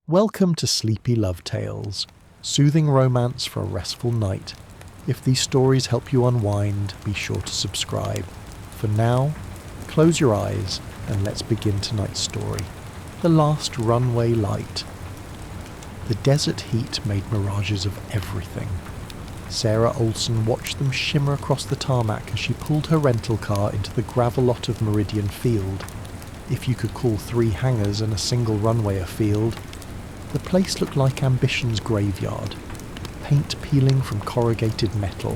Welcome to Sleepy Love Tales, soothing romance for a restful night. If these stories help you unwind, be sure to subscribe. For now, close your eyes and let's begin tonight's story. The Last Runway Light. The desert heat made mirages of everything. Sarah Olson watched them shimmer across the tarmac as she pulled her rental car into the gravel lot of Meridian Field. If you could call 3 hangars and a single runway a field, the place looked like Ambition's graveyard. Paint peeling from corrugated metal,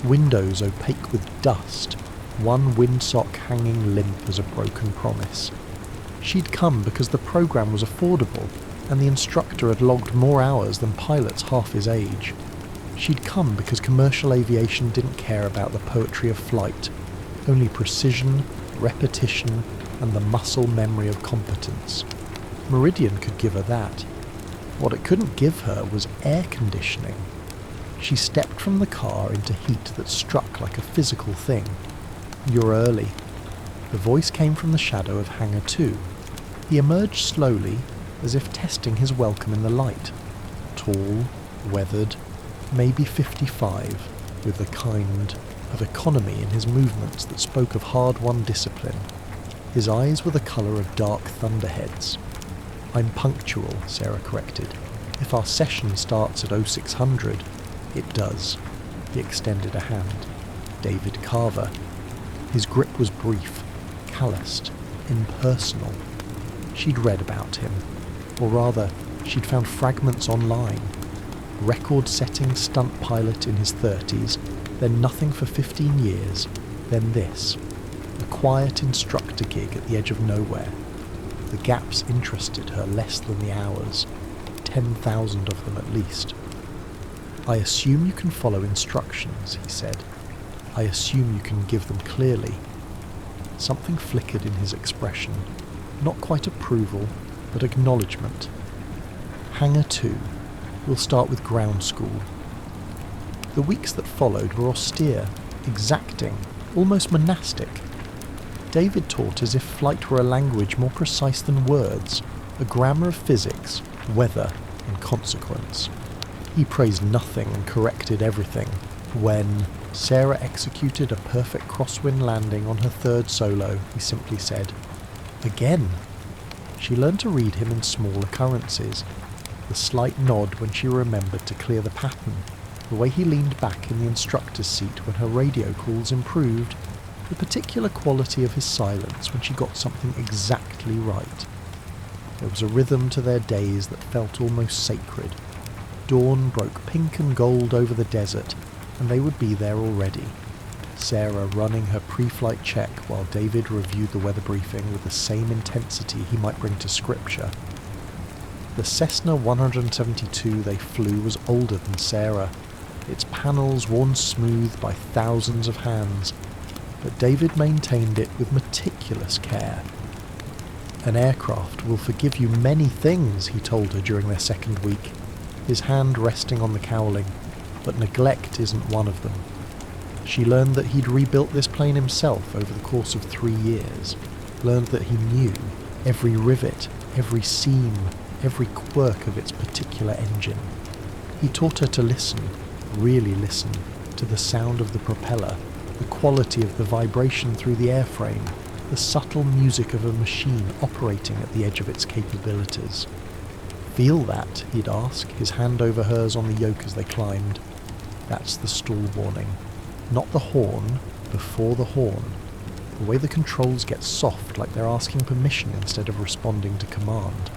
windows opaque with dust, one windsock hanging limp as a broken promise. She'd come because the programme was affordable and the instructor had logged more hours than pilots half his age. She'd come because commercial aviation didn't care about the poetry of flight, only precision, repetition, and the muscle memory of competence. Meridian could give her that. What it couldn't give her was air conditioning. She stepped from the car into heat that struck like a physical thing. "You're early." The voice came from the shadow of Hangar 2. He emerged slowly, as if testing his welcome in the light. Tall, weathered, maybe 55, with the kind of economy in his movements that spoke of hard-won discipline. His eyes were the colour of dark thunderheads. "I'm punctual," Sarah corrected. "If our session starts at 0600, it does." He extended a hand. David Carver. His grip was brief, calloused, impersonal. She'd read about him, or rather, she'd found fragments online. Record-setting stunt pilot in his 30s, then nothing for 15 years, then this. A quiet instructor gig at the edge of nowhere. The gaps interested her less than the hours, 10,000 of them at least. "I assume you can follow instructions," he said. "I assume you can give them clearly." Something flickered in his expression, not quite approval, but acknowledgement. "Hangar 2. We'll start with ground school." The weeks that followed were austere, exacting, almost monastic. David taught as if flight were a language more precise than words, a grammar of physics, weather, and consequence. He praised nothing and corrected everything. When Sarah executed a perfect crosswind landing on her 3rd solo, he simply said, "Again." She learned to read him in small occurrences. The slight nod when she remembered to clear the pattern, the way he leaned back in the instructor's seat when her radio calls improved, the particular quality of his silence when she got something exactly right. There was a rhythm to their days that felt almost sacred. Dawn broke pink and gold over the desert, and they would be there already. Sarah running her pre-flight check while David reviewed the weather briefing with the same intensity he might bring to scripture. The Cessna 172 they flew was older than Sarah, its panels worn smooth by thousands of hands, but David maintained it with meticulous care. "An aircraft will forgive you many things," he told her during their 2nd week, his hand resting on the cowling, "but neglect isn't one of them." She learned that he'd rebuilt this plane himself over the course of 3 years, learned that he knew every rivet, every seam, every quirk of its particular engine. He taught her to listen, really listen, to the sound of the propeller, the quality of the vibration through the airframe, the subtle music of a machine operating at the edge of its capabilities. "Feel that?" he'd ask, his hand over hers on the yoke as they climbed. "That's the stall warning. Not the horn, before the horn. The way the controls get soft, like they're asking permission instead of responding to command."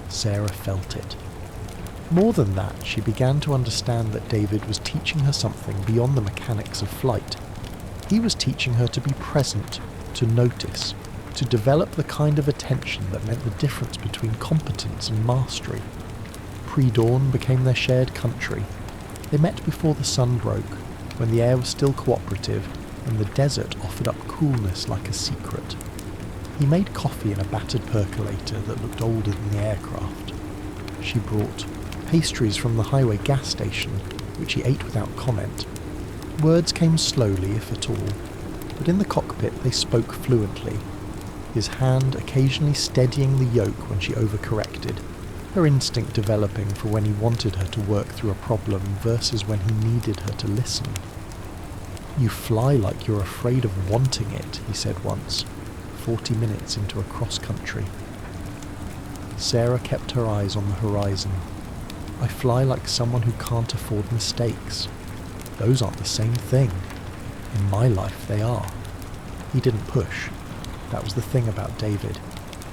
Sarah felt it. More than that, she began to understand that David was teaching her something beyond the mechanics of flight. He was teaching her to be present, to notice, to develop the kind of attention that meant the difference between competence and mastery. Pre-dawn became their shared country. They met before the sun broke, when the air was still cooperative and the desert offered up coolness like a secret. He made coffee in a battered percolator that looked older than the aircraft. She brought pastries from the highway gas station, which he ate without comment. Words came slowly, if at all, but in the cockpit they spoke fluently, his hand occasionally steadying the yoke when she overcorrected. her instinct developing for when he wanted her to work through a problem versus when he needed her to listen. "You fly like you're afraid of wanting it," he said once, 40 minutes into a cross-country. Sarah kept her eyes on the horizon. "I fly like someone who can't afford mistakes. Those aren't the same thing. In my life, they are." He didn't push. That was the thing about David.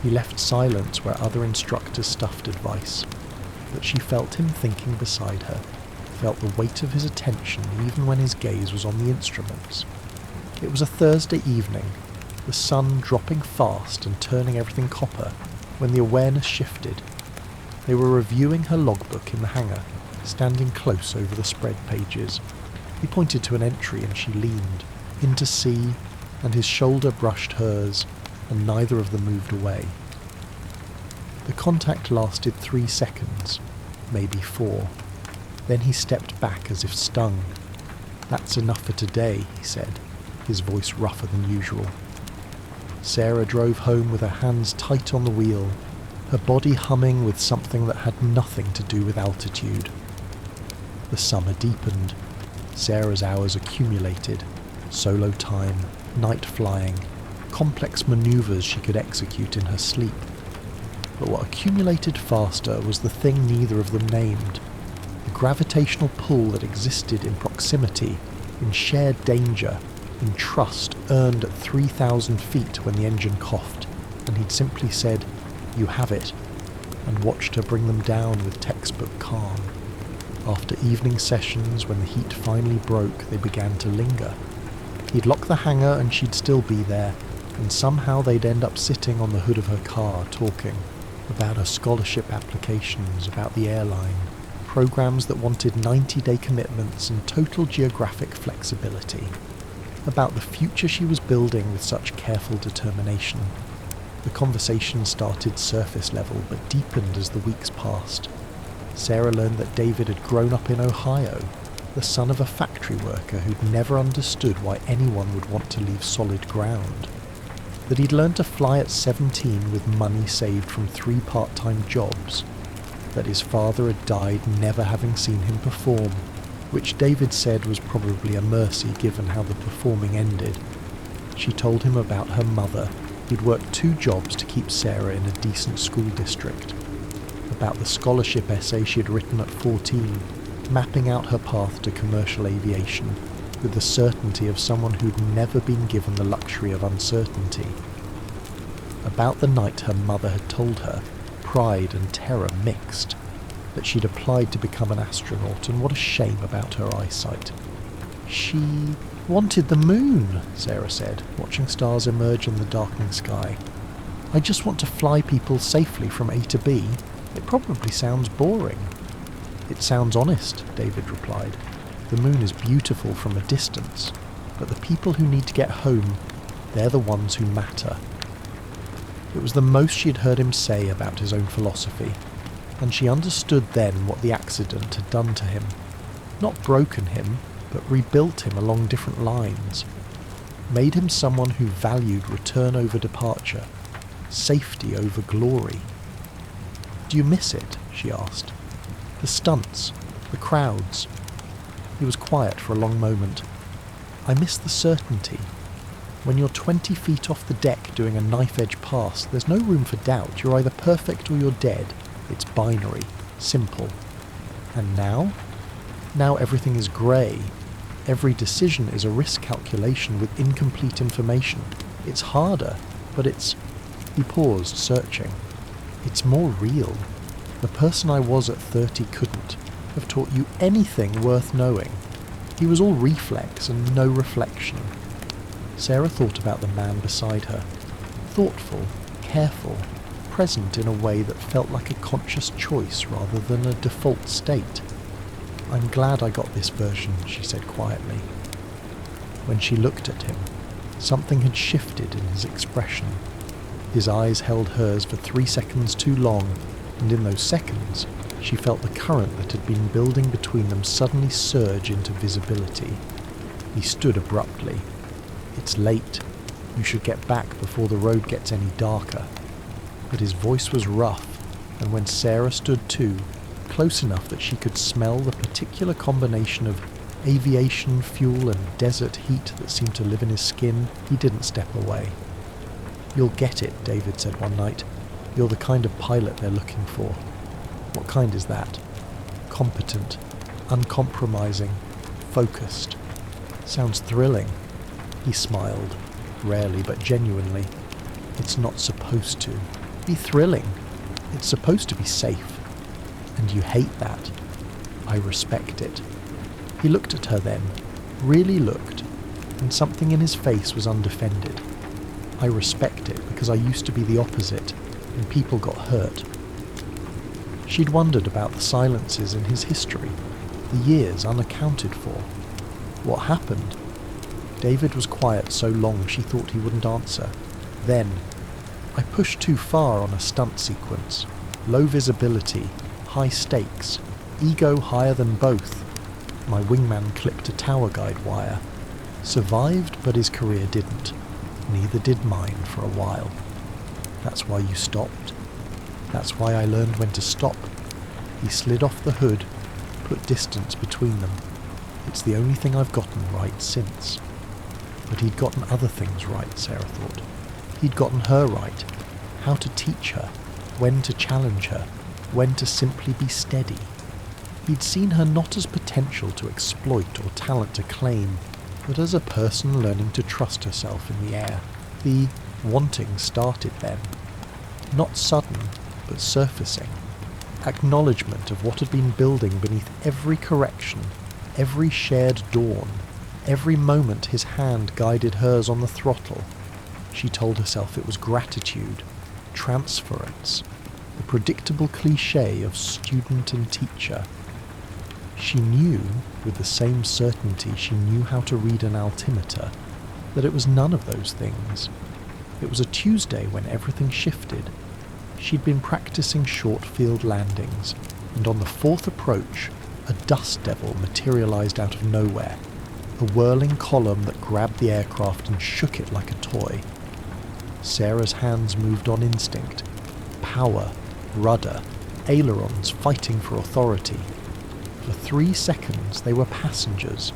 He left silence where other instructors stuffed advice. But she felt him thinking beside her, felt the weight of his attention even when his gaze was on the instruments. It was a Thursday evening, the sun dropping fast and turning everything copper, when the awareness shifted. They were reviewing her logbook in the hangar, standing close over the spread pages. He pointed to an entry and she leaned, in to see, and his shoulder brushed hers, and neither of them moved away. The contact lasted 3 seconds, maybe 4. Then he stepped back as if stung. "That's enough for today," he said, his voice rougher than usual. Sarah drove home with her hands tight on the wheel, her body humming with something that had nothing to do with altitude. The summer deepened. Sarah's hours accumulated. Solo time, night flying, complex maneuvers she could execute in her sleep. But what accumulated faster was the thing neither of them named. The gravitational pull that existed in proximity, in shared danger, in trust earned at 3,000 feet when the engine coughed, and he'd simply said, "You have it," and watched her bring them down with textbook calm. After evening sessions, when the heat finally broke, they began to linger. He'd lock the hangar and she'd still be there, and somehow they'd end up sitting on the hood of her car talking about her scholarship applications, about the airline, programs that wanted 90-day commitments and total geographic flexibility, about the future she was building with such careful determination. The conversation started surface level but deepened as the weeks passed. Sarah learned that David had grown up in Ohio, the son of a factory worker who'd never understood why anyone would want to leave solid ground. That he'd learned to fly at 17 with money saved from 3 part-time jobs. That his father had died never having seen him perform, which David said was probably a mercy given how the performing ended. She told him about her mother, who'd worked 2 jobs to keep Sarah in a decent school district. About the scholarship essay she had written at 14, mapping out her path to commercial aviation, with the certainty of someone who'd never been given the luxury of uncertainty. About the night her mother had told her, pride and terror mixed, that she'd applied to become an astronaut, and what a shame about her eyesight. "She wanted the moon," Sarah said, watching stars emerge in the darkening sky. "I just want to fly people safely from A to B. It probably sounds boring." "It sounds honest," David replied. "The moon is beautiful from a distance, but the people who need to get home, they're the ones who matter." It was the most she'd heard him say about his own philosophy, and she understood then what the accident had done to him. Not broken him, but rebuilt him along different lines. Made him someone who valued return over departure, safety over glory. "Do you miss it?" she asked. "The stunts, the crowds?" He was quiet for a long moment. "I miss the certainty. When you're 20 feet off the deck doing a knife-edge pass, there's no room for doubt. You're either perfect or you're dead. It's binary, simple. And now? Now everything is grey. Every decision is a risk calculation with incomplete information. It's harder, but it's..." He paused, searching. "It's more real. The person I was at 30 couldn't have taught you anything worth knowing. He was all reflex and no reflection." Sarah thought about the man beside her. Thoughtful, careful, present in a way that felt like a conscious choice rather than a default state. "I'm glad I got this version," she said quietly. When she looked at him, something had shifted in his expression. His eyes held hers for 3 seconds too long, and in those seconds, she felt the current that had been building between them suddenly surge into visibility. He stood abruptly. "It's late. You should get back before the road gets any darker." But his voice was rough, and when Sarah stood too, close enough that she could smell the particular combination of aviation fuel and desert heat that seemed to live in his skin, he didn't step away. "You'll get it," David said one night. "You're the kind of pilot they're looking for." "What kind is that?" "Competent, uncompromising, focused." "Sounds thrilling." He smiled, rarely but genuinely. "It's not supposed to be thrilling. It's supposed to be safe. And you hate that. I respect it." He looked at her then, really looked, and something in his face was undefended. "I respect it because I used to be the opposite, and people got hurt." She'd wondered about the silences in his history, the years unaccounted for. What happened? David was quiet so long she thought he wouldn't answer. Then, "I pushed too far on a stunt sequence. Low visibility, high stakes, ego higher than both. My wingman clipped a tower guide wire. Survived, but his career didn't. Neither did mine for a while." "That's why you stopped?" "That's why I learned when to stop." He slid off the hood, put distance between them. "It's the only thing I've gotten right since." But he'd gotten other things right, Sarah thought. He'd gotten her right. How to teach her, when to challenge her, when to simply be steady. He'd seen her not as potential to exploit or talent to claim, but as a person learning to trust herself in the air. The wanting started then. Not sudden, but surfacing. Acknowledgement of what had been building beneath every correction, every shared dawn, every moment his hand guided hers on the throttle. She told herself it was gratitude, transference, the predictable cliché of student and teacher. She knew, with the same certainty she knew how to read an altimeter, that it was none of those things. It was a Tuesday when everything shifted. She'd been practicing short field landings, and on the fourth approach, a dust devil materialized out of nowhere, a whirling column that grabbed the aircraft and shook it like a toy. Sarah's hands moved on instinct. Power, rudder, ailerons fighting for authority. For 3 seconds they were passengers.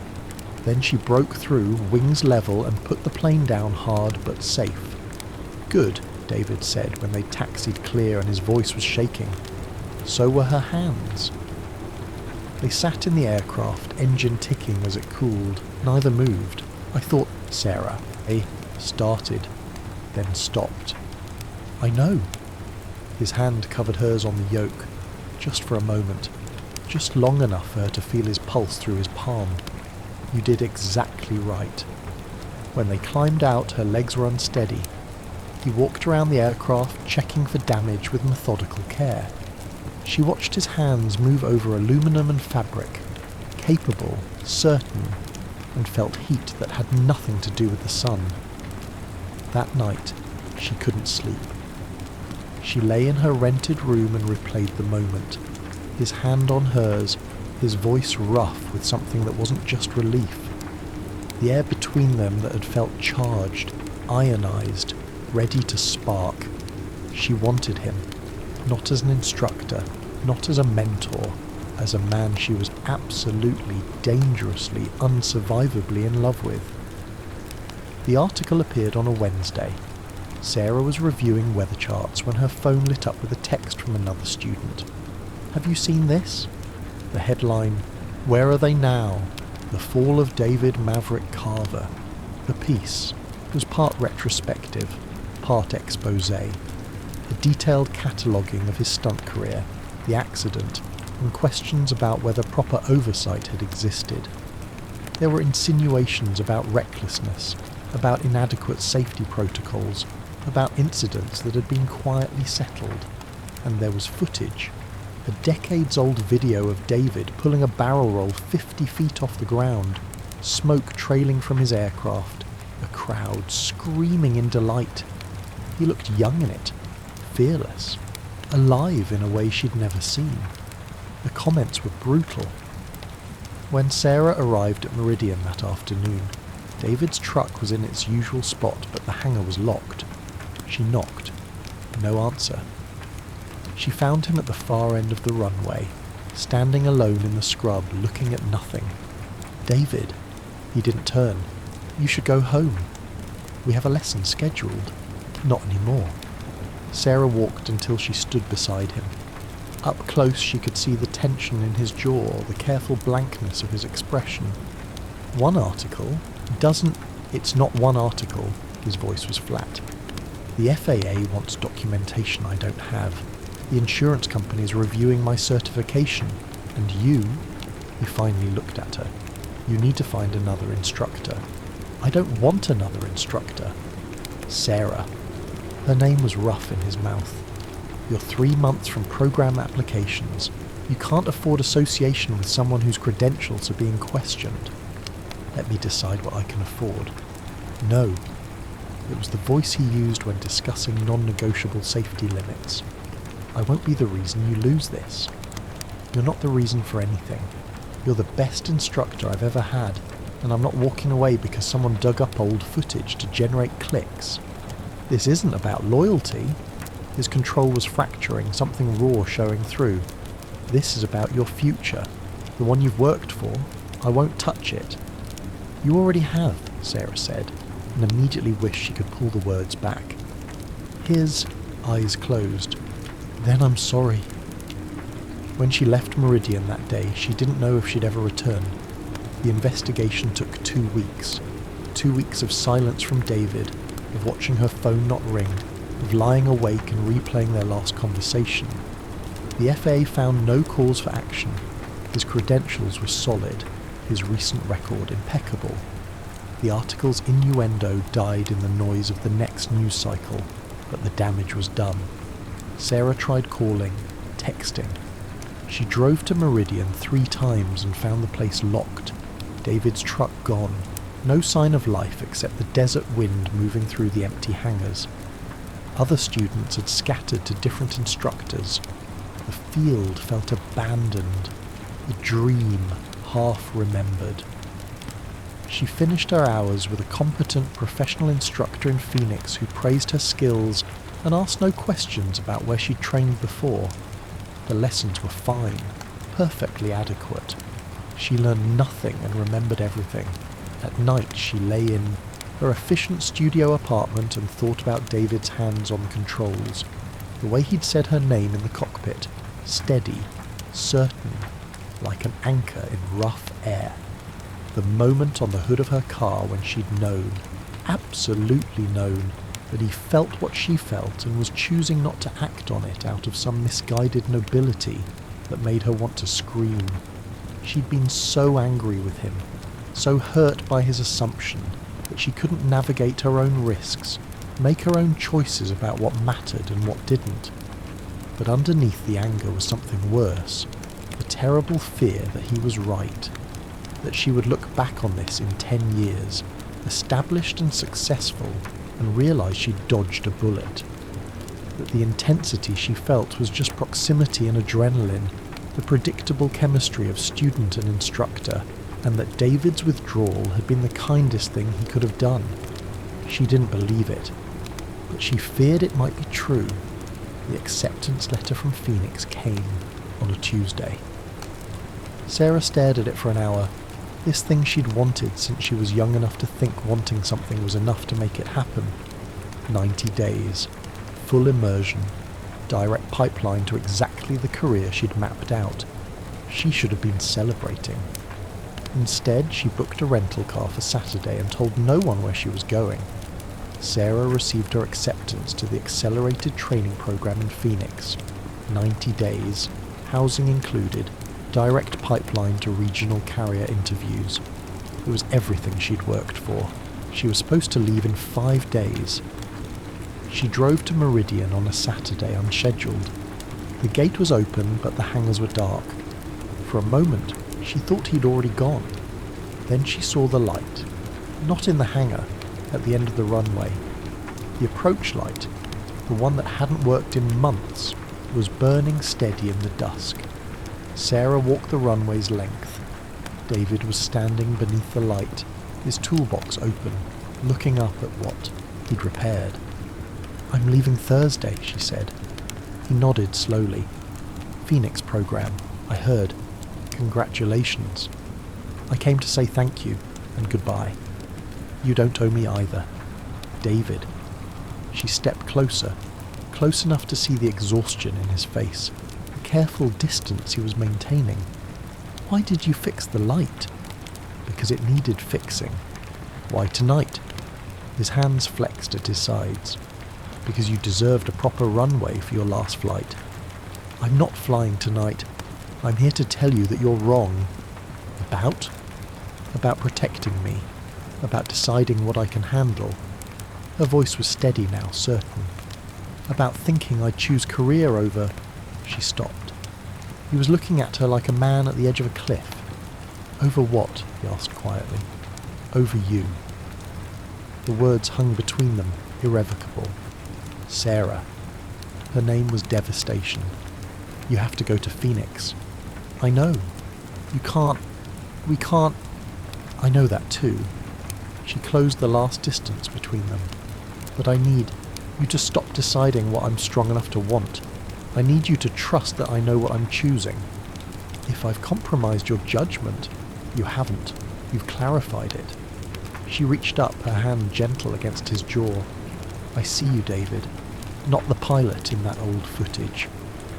Then she broke through, wings level, and put the plane down hard but safe. "Good," David said when they taxied clear and his voice was shaking. So were her hands. They sat in the aircraft, engine ticking as it cooled. Neither moved. "I thought, Sarah," they started, then stopped. "I know." His hand covered hers on the yoke, just for a moment, just long enough for her to feel his pulse through his palm. "You did exactly right." When they climbed out, her legs were unsteady. He walked around the aircraft, checking for damage with methodical care. She watched his hands move over aluminum and fabric, capable, certain, and felt heat that had nothing to do with the sun. That night, she couldn't sleep. She lay in her rented room and replayed the moment. His hand on hers, his voice rough with something that wasn't just relief. The air between them that had felt charged, ionized, ready to spark. She wanted him, not as an instructor, not as a mentor, as a man she was absolutely, dangerously, unsurvivably in love with. The article appeared on a Wednesday. Sarah was reviewing weather charts when her phone lit up with a text from another student. "Have you seen this?" The headline, "Where are they now? The Fall of David Maverick Carver." The piece was part retrospective, part exposé, a detailed cataloguing of his stunt career, the accident, and questions about whether proper oversight had existed. There were insinuations about recklessness, about inadequate safety protocols, about incidents that had been quietly settled, and there was footage, a decades-old video of David pulling a barrel roll 50 feet off the ground, smoke trailing from his aircraft, a crowd screaming in delight. He looked young in it, fearless, alive in a way she'd never seen. The comments were brutal. When Sarah arrived at Meridian that afternoon, David's truck was in its usual spot, but the hangar was locked. She knocked. No answer. She found him at the far end of the runway, standing alone in the scrub, looking at nothing. "David." He didn't turn. "You should go home. We have a lesson scheduled." "Not anymore." Sarah walked until she stood beside him. Up close she could see the tension in his jaw, the careful blankness of his expression. "One article doesn't... It's not one article." His voice was flat. "The FAA wants documentation I don't have. The insurance company is reviewing my certification. And you..." He finally looked at her. "You need to find another instructor." "I don't want another instructor." "Sarah." Her name was rough in his mouth. "You're 3 months from program applications. You can't afford association with someone whose credentials are being questioned." "Let me decide what I can afford." "No." It was the voice he used when discussing non-negotiable safety limits. "I won't be the reason you lose this. You're not the reason for anything. You're the best instructor I've ever had, and I'm not walking away because someone dug up old footage to generate clicks. This isn't about loyalty." His control was fracturing, something raw showing through. "This is about your future, the one you've worked for. I won't touch it." "You already have," Sarah said, and immediately wished she could pull the words back. His eyes closed. "Then I'm sorry." When she left Meridian that day, she didn't know if she'd ever return. The investigation took 2 weeks. 2 weeks of silence from David, of watching her phone not ring, of lying awake and replaying their last conversation. The FAA found no cause for action. His credentials were solid, his recent record impeccable. The article's innuendo died in the noise of the next news cycle, but the damage was done. Sarah tried calling, texting. She drove to Meridian 3 times and found the place locked. David's truck gone. No sign of life except the desert wind moving through the empty hangars. Other students had scattered to different instructors. The field felt abandoned, the dream half remembered. She finished her hours with a competent professional instructor in Phoenix who praised her skills and asked no questions about where she'd trained before. The lessons were fine, perfectly adequate. She learned nothing and remembered everything. At night she lay in her efficient studio apartment and thought about David's hands-on controls. The way he'd said her name in the cockpit, steady, certain, like an anchor in rough air. The moment on the hood of her car when she'd known, absolutely known, that he felt what she felt and was choosing not to act on it out of some misguided nobility that made her want to scream. She'd been so angry with him, so hurt by his assumption that she couldn't navigate her own risks, make her own choices about what mattered and what didn't. But underneath the anger was something worse, the terrible fear that he was right, that she would look back on this in 10 years, established and successful, and realise she'd dodged a bullet. That the intensity she felt was just proximity and adrenaline, the predictable chemistry of student and instructor, and that David's withdrawal had been the kindest thing he could have done. She didn't believe it, but she feared it might be true. The acceptance letter from Phoenix came on a Tuesday. Sarah stared at it for an hour. This thing she'd wanted since she was young enough to think wanting something was enough to make it happen. 90 days, full immersion, direct pipeline to exactly the career she'd mapped out. She should have been celebrating. Instead, she booked a rental car for Saturday and told no one where she was going. Sarah received her acceptance to the accelerated training program in Phoenix. 90 days, housing included, direct pipeline to regional carrier interviews. It was everything she'd worked for. She was supposed to leave in 5 days. She drove to Meridian on a Saturday unscheduled. The gate was open, but the hangars were dark. For a moment, she thought he'd already gone. Then she saw the light. Not in the hangar, at the end of the runway. The approach light, the one that hadn't worked in months, was burning steady in the dusk. Sarah walked the runway's length. David was standing beneath the light, his toolbox open, looking up at what he'd repaired. "I'm leaving Thursday," she said. He nodded slowly. Phoenix program, I heard. Congratulations. I came to say thank you and goodbye. You don't owe me either. David. She stepped closer, close enough to see the exhaustion in his face, the careful distance he was maintaining. Why did you fix the light? Because it needed fixing. Why tonight? His hands flexed at his sides. Because you deserved a proper runway for your last flight. I'm not flying tonight. I'm here to tell you that you're wrong. About? About protecting me. About deciding what I can handle. Her voice was steady now, certain. About thinking I'd choose career over... She stopped. He was looking at her like a man at the edge of a cliff. Over what? He asked quietly. Over you. The words hung between them, irrevocable. Sarah. Her name was devastation. You have to go to Phoenix. I know. You can't. We can't. I know that too. She closed the last distance between them. But I need you to stop deciding what I'm strong enough to want. I need you to trust that I know what I'm choosing. If I've compromised your judgment, you haven't. You've clarified it. She reached up, her hand gentle against his jaw. I see you, David. Not the pilot in that old footage.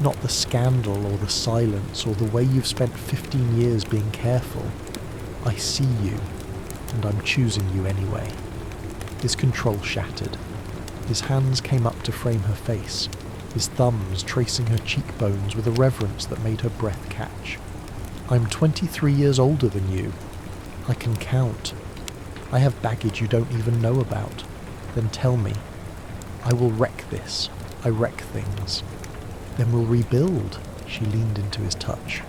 Not the scandal or the silence or the way you've spent 15 years being careful. I see you, and I'm choosing you anyway. His control shattered. His hands came up to frame her face, his thumbs tracing her cheekbones with a reverence that made her breath catch. I'm 23 years older than you. I can count. I have baggage you don't even know about. Then tell me. I will wreck this. I wreck things. Then we'll rebuild. She leaned into his touch.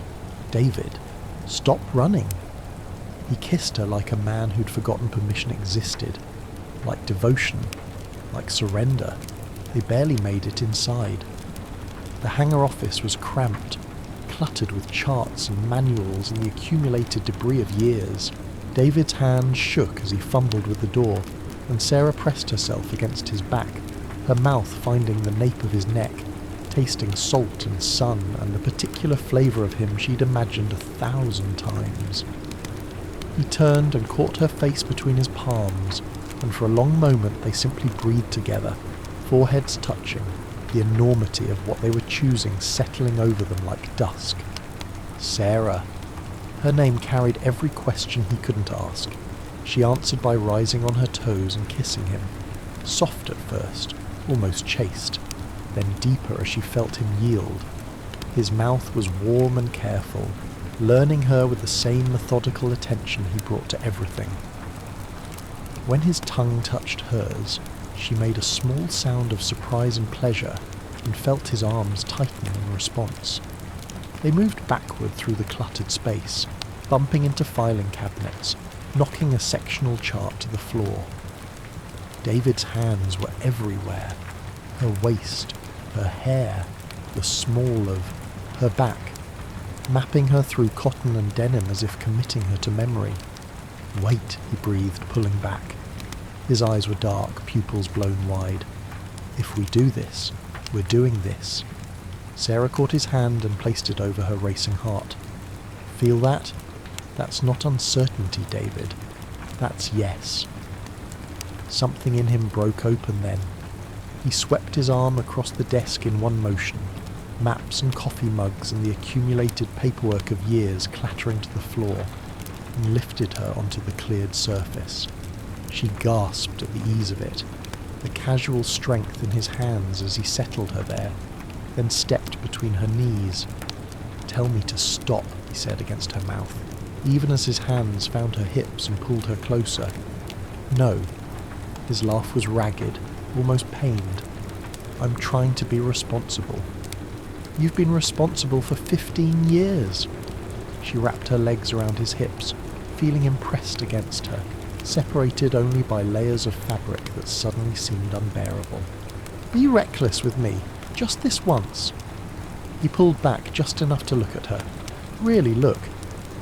David, stop running. He kissed her like a man who'd forgotten permission existed. Like devotion. Like surrender. They barely made it inside. The hangar office was cramped, cluttered with charts and manuals and the accumulated debris of years. David's hand shook as he fumbled with the door, and Sarah pressed herself against his back, her mouth finding the nape of his neck, tasting salt and sun and the particular flavour of him she'd imagined 1,000 times. He turned and caught her face between his palms, and for a long moment they simply breathed together, foreheads touching, the enormity of what they were choosing settling over them like dusk. Sarah. Her name carried every question he couldn't ask. She answered by rising on her toes and kissing him, soft at first, almost chaste, then deeper as she felt him yield. His mouth was warm and careful, learning her with the same methodical attention he brought to everything. When his tongue touched hers, she made a small sound of surprise and pleasure and felt his arms tighten in response. They moved backward through the cluttered space, bumping into filing cabinets, knocking a sectional chart to the floor. David's hands were everywhere. Her waist, her hair, the small of her back, mapping her through cotton and denim as if committing her to memory. Wait, he breathed, pulling back. His eyes were dark, pupils blown wide. If we do this, we're doing this. Sarah caught his hand and placed it over her racing heart. Feel that? That's not uncertainty, David. That's yes. Something in him broke open then. He swept his arm across the desk in one motion, maps and coffee mugs and the accumulated paperwork of years clattering to the floor, and lifted her onto the cleared surface. She gasped at the ease of it, the casual strength in his hands as he settled her there, then stepped between her knees. Tell me to stop, he said against her mouth, even as his hands found her hips and pulled her closer. No. His laugh was ragged, almost pained. I'm trying to be responsible. You've been responsible for 15 years. She wrapped her legs around his hips, feeling him pressed against her, separated only by layers of fabric that suddenly seemed unbearable. Be reckless with me, just this once. He pulled back just enough to look at her. Really look,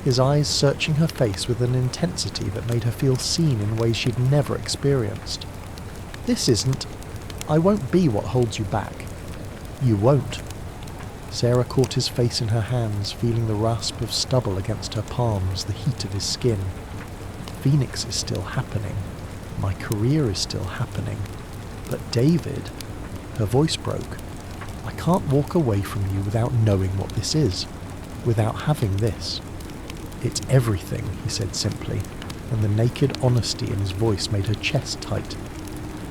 his eyes searching her face with an intensity that made her feel seen in ways she'd never experienced. This isn't... I won't be what holds you back. You won't. Sarah caught his face in her hands, feeling the rasp of stubble against her palms, the heat of his skin. Phoenix is still happening. My career is still happening. But David, her voice broke. I can't walk away from you without knowing what this is, without having this. It's everything, he said simply, and the naked honesty in his voice made her chest tight.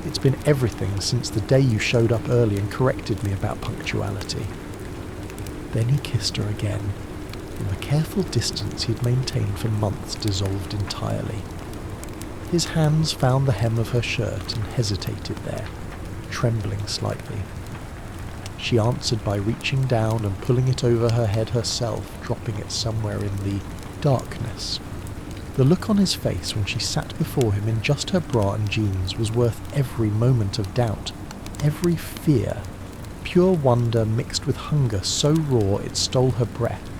It's been everything since the day you showed up early and corrected me about punctuality. Then he kissed her again, and the careful distance he'd maintained for months dissolved entirely. His hands found the hem of her shirt and hesitated there, trembling slightly. She answered by reaching down and pulling it over her head herself, dropping it somewhere in the darkness. The look on his face when she sat before him in just her bra and jeans was worth every moment of doubt, every fear, pure wonder mixed with hunger so raw it stole her breath.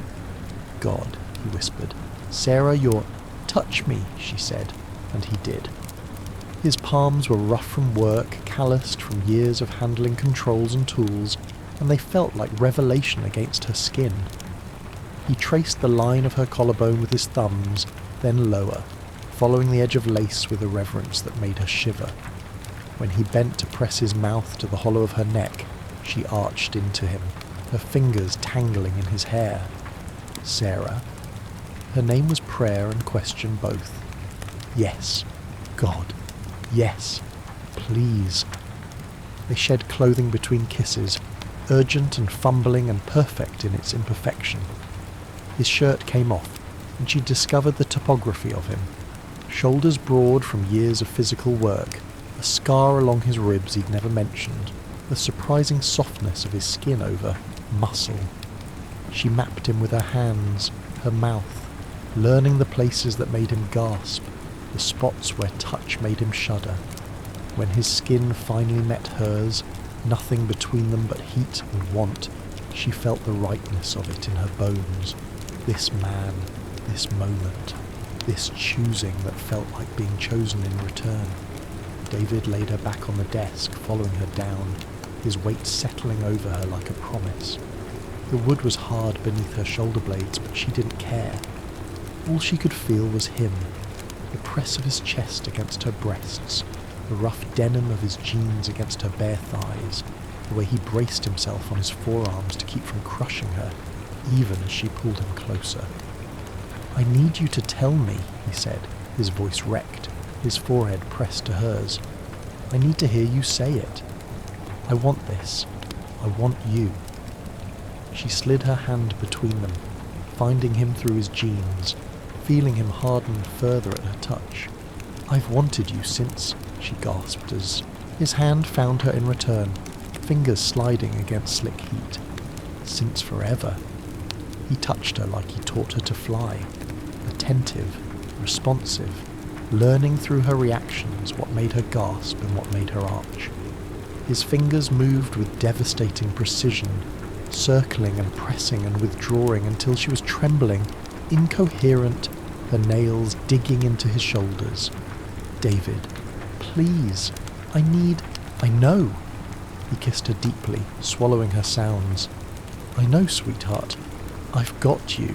God, he whispered. Sarah, you're... Touch me, she said, and he did. His palms were rough from work, calloused from years of handling controls and tools, and they felt like revelation against her skin. He traced the line of her collarbone with his thumbs, then lower, following the edge of lace with a reverence that made her shiver. When he bent to press his mouth to the hollow of her neck, she arched into him, her fingers tangling in his hair. Sarah. Her name was prayer and question both. Yes. God. Yes. Please. They shed clothing between kisses, urgent and fumbling and perfect in its imperfection. His shirt came off, and she discovered the topography of him. Shoulders broad from years of physical work, a scar along his ribs he'd never mentioned, the surprising softness of his skin over muscle. She mapped him with her hands, her mouth, learning the places that made him gasp, the spots where touch made him shudder. When his skin finally met hers, nothing between them but heat and want, she felt the rightness of it in her bones. This man, this moment, this choosing that felt like being chosen in return. David laid her back on the desk, following her down, his weight settling over her like a promise. The wood was hard beneath her shoulder blades, but she didn't care. All she could feel was him, the press of his chest against her breasts, the rough denim of his jeans against her bare thighs, the way he braced himself on his forearms to keep from crushing her, even as she pulled him closer. I need you to tell me, he said, his voice wrecked, his forehead pressed to hers. I need to hear you say it. I want this. I want you. She slid her hand between them, finding him through his jeans, feeling him harden further at her touch. I've wanted you since, she gasped as his hand found her in return, fingers sliding against slick heat. Since forever. He touched her like he taught her to fly, attentive, responsive, learning through her reactions what made her gasp and what made her arch. His fingers moved with devastating precision, circling and pressing and withdrawing until she was trembling, incoherent, her nails digging into his shoulders. David, please, I know. He kissed her deeply, swallowing her sounds. I know, sweetheart. I've got you.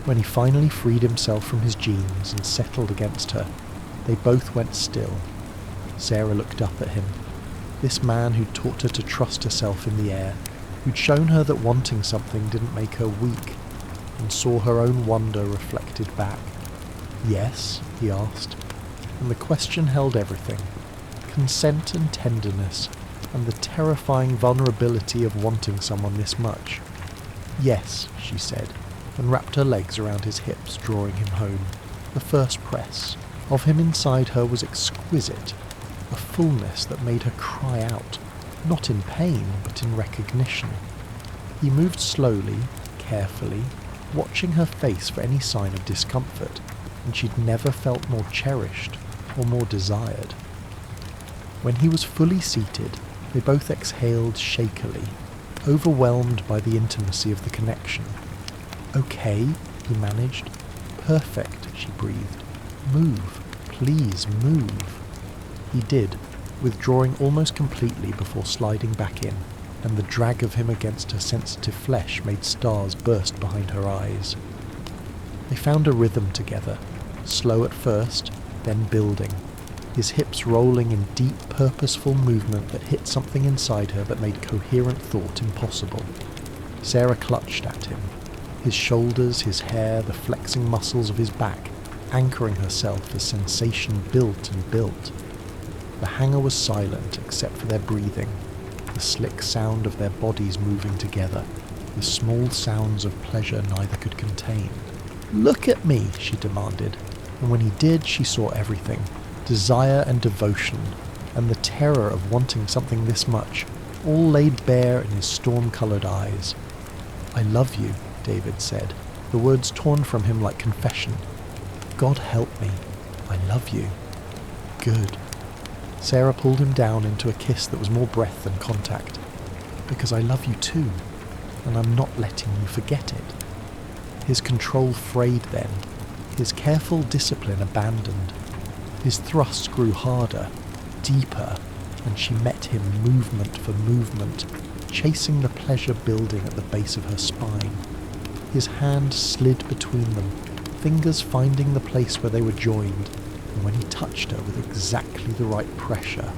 When he finally freed himself from his jeans and settled against her, they both went still. Sarah looked up at him. This man who'd taught her to trust herself in the air, who'd shown her that wanting something didn't make her weak, and saw her own wonder reflected back. Yes, he asked, and the question held everything. Consent and tenderness, and the terrifying vulnerability of wanting someone this much. Yes, she said, and wrapped her legs around his hips, drawing him home. The first press of him inside her was exquisite, a fullness that made her cry out, not in pain, but in recognition. He moved slowly, carefully, watching her face for any sign of discomfort, and she'd never felt more cherished or more desired. When he was fully seated, they both exhaled shakily, overwhelmed by the intimacy of the connection. Okay, he managed. Perfect, she breathed. Move, please move. He did, withdrawing almost completely before sliding back in, and the drag of him against her sensitive flesh made stars burst behind her eyes. They found a rhythm together, slow at first, then building, his hips rolling in deep, purposeful movement that hit something inside her that made coherent thought impossible. Sarah clutched at him, his shoulders, his hair, the flexing muscles of his back, anchoring herself as sensation built and built. The hangar was silent except for their breathing, the slick sound of their bodies moving together, the small sounds of pleasure neither could contain. "Look at me," she demanded, and when he did, she saw everything, desire and devotion, and the terror of wanting something this much, all laid bare in his storm-coloured eyes. "I love you," David said, the words torn from him like confession. "God help me, I love you." "Good." Sarah pulled him down into a kiss that was more breath than contact. "Because I love you too, and I'm not letting you forget it." His control frayed then, his careful discipline abandoned. His thrusts grew harder, deeper, and she met him movement for movement, chasing the pleasure building at the base of her spine. His hand slid between them, fingers finding the place where they were joined, and when he touched her with exactly the right pressure,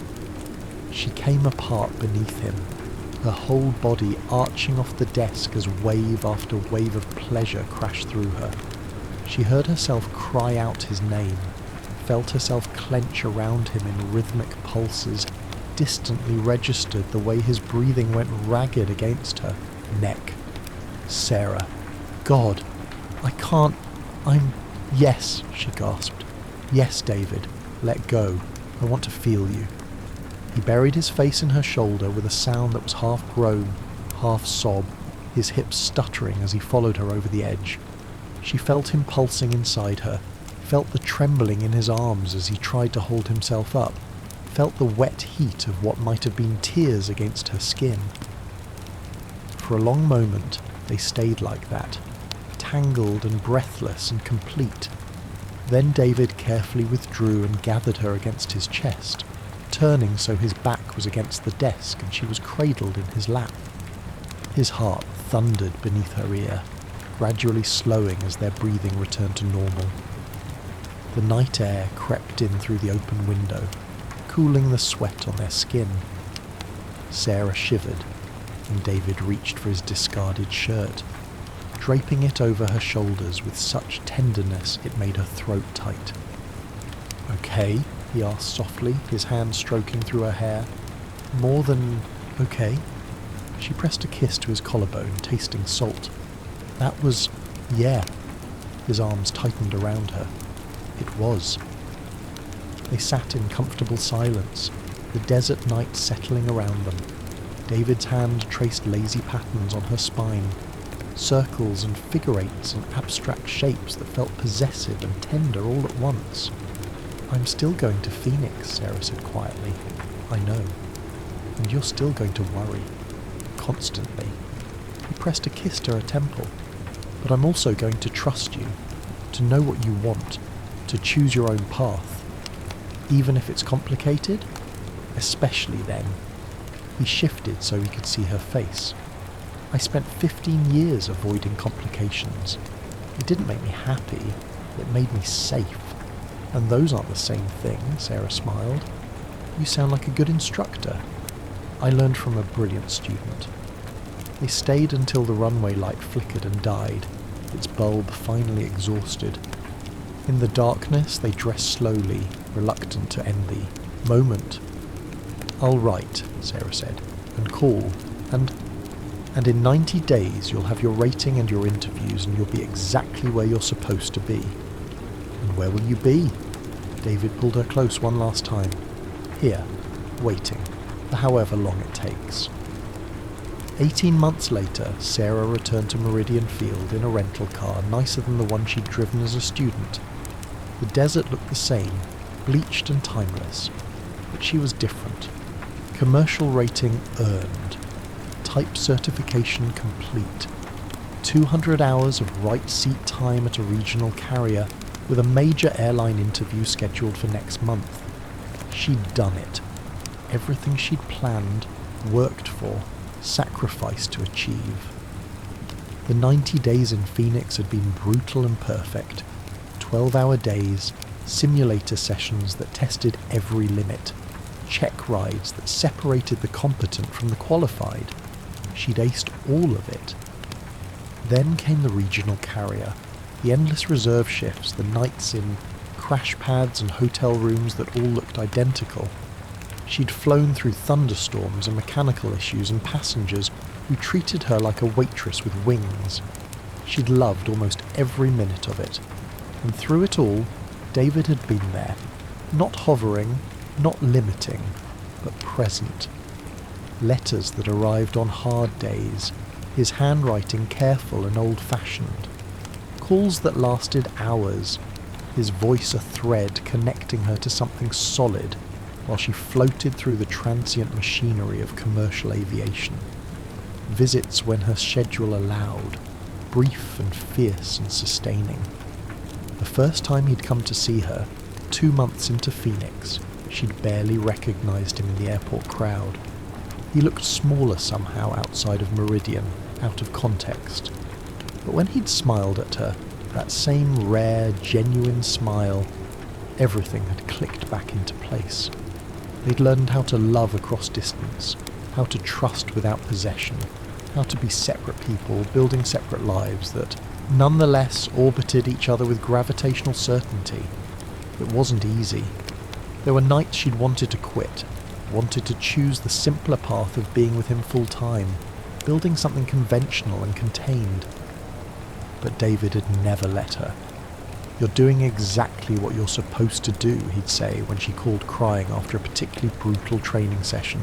she came apart beneath him, her whole body arching off the desk as wave after wave of pleasure crashed through her. She heard herself cry out his name, felt herself clench around him in rhythmic pulses, distantly registered the way his breathing went ragged against her neck. "Sarah, God, I can't, yes," she gasped. "Yes, David, let go. I want to feel you." He buried his face in her shoulder with a sound that was half groan, half sob, his hips stuttering as he followed her over the edge. She felt him pulsing inside her, felt the trembling in his arms as he tried to hold himself up, felt the wet heat of what might have been tears against her skin. For a long moment, they stayed like that, tangled and breathless and complete. Then David carefully withdrew and gathered her against his chest, turning so his back was against the desk and she was cradled in his lap. His heart thundered beneath her ear, gradually slowing as their breathing returned to normal. The night air crept in through the open window, cooling the sweat on their skin. Sarah shivered, and David reached for his discarded shirt, draping it over her shoulders with such tenderness it made her throat tight. "Okay?" he asked softly, his hand stroking through her hair. "More than okay?" She pressed a kiss to his collarbone, tasting salt. "That was... yeah." His arms tightened around her. It was. They sat in comfortable silence, the desert night settling around them. David's hand traced lazy patterns on her spine, circles and figure eights and abstract shapes that felt possessive and tender all at once. "I'm still going to Phoenix," Sarah said quietly. "I know. And you're still going to worry. Constantly." He pressed a kiss to her temple. "But I'm also going to trust you, to know what you want, to choose your own path. Even if it's complicated? Especially then." He shifted so he could see her face. "I spent 15 years avoiding complications. It didn't make me happy, it made me safe. And those aren't the same thing," Sarah smiled. "You sound like a good instructor." "I learned from a brilliant student." They stayed until the runway light flickered and died, its bulb finally exhausted. In the darkness they dressed slowly, reluctant to end the moment. "I'll write," Sarah said, "and call, and in 90 days you'll have your rating and your interviews and you'll be exactly where you're supposed to be." "And where will you be?" David pulled her close one last time. "Here, waiting, for however long it takes." 18 months later, Sarah returned to Meridian Field in a rental car nicer than the one she'd driven as a student. The desert looked the same, bleached and timeless, but she was different. Commercial rating earned. Type certification complete. 200 hours of right seat time at a regional carrier, with a major airline interview scheduled for next month. She'd done it. Everything she'd planned, worked for, sacrifice to achieve. The 90 days in Phoenix had been brutal and perfect. 12-hour days, simulator sessions that tested every limit, check rides that separated the competent from the qualified. She'd aced all of it. Then came the regional carrier, the endless reserve shifts, the nights in crash pads and hotel rooms that all looked identical. She'd flown through thunderstorms and mechanical issues and passengers who treated her like a waitress with wings. She'd loved almost every minute of it. And through it all, David had been there, not hovering, not limiting, but present. Letters that arrived on hard days, his handwriting careful and old-fashioned. Calls that lasted hours, his voice a thread connecting her to something solid while she floated through the transient machinery of commercial aviation. Visits when her schedule allowed, brief and fierce and sustaining. The first time he'd come to see her, 2 months into Phoenix, she'd barely recognised him in the airport crowd. He looked smaller somehow outside of Meridian, out of context. But when he'd smiled at her, that same rare, genuine smile, everything had clicked back into place. They'd learned how to love across distance, how to trust without possession, how to be separate people building separate lives that nonetheless orbited each other with gravitational certainty. It wasn't easy. There were nights she'd wanted to quit, wanted to choose the simpler path of being with him full time, building something conventional and contained. But David had never let her. "You're doing exactly what you're supposed to do," he'd say when she called crying after a particularly brutal training session.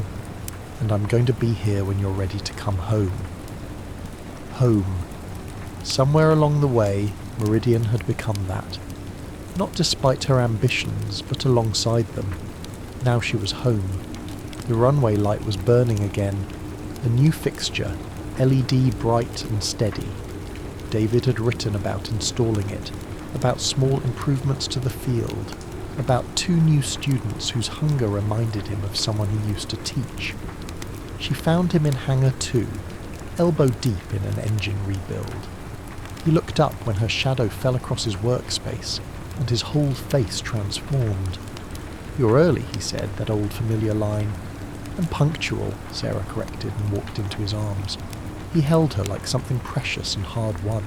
"And I'm going to be here when you're ready to come home." Home. Somewhere along the way, Meridian had become that. Not despite her ambitions, but alongside them. Now she was home. The runway light was burning again. A new fixture, LED bright and steady. David had written about installing it, about small improvements to the field, about 2 new students whose hunger reminded him of someone he used to teach. She found him in Hangar 2, elbow deep in an engine rebuild. He looked up when her shadow fell across his workspace, and his whole face transformed. "You're early," he said, that old familiar line. "And punctual," Sarah corrected and walked into his arms. He held her like something precious and hard-won,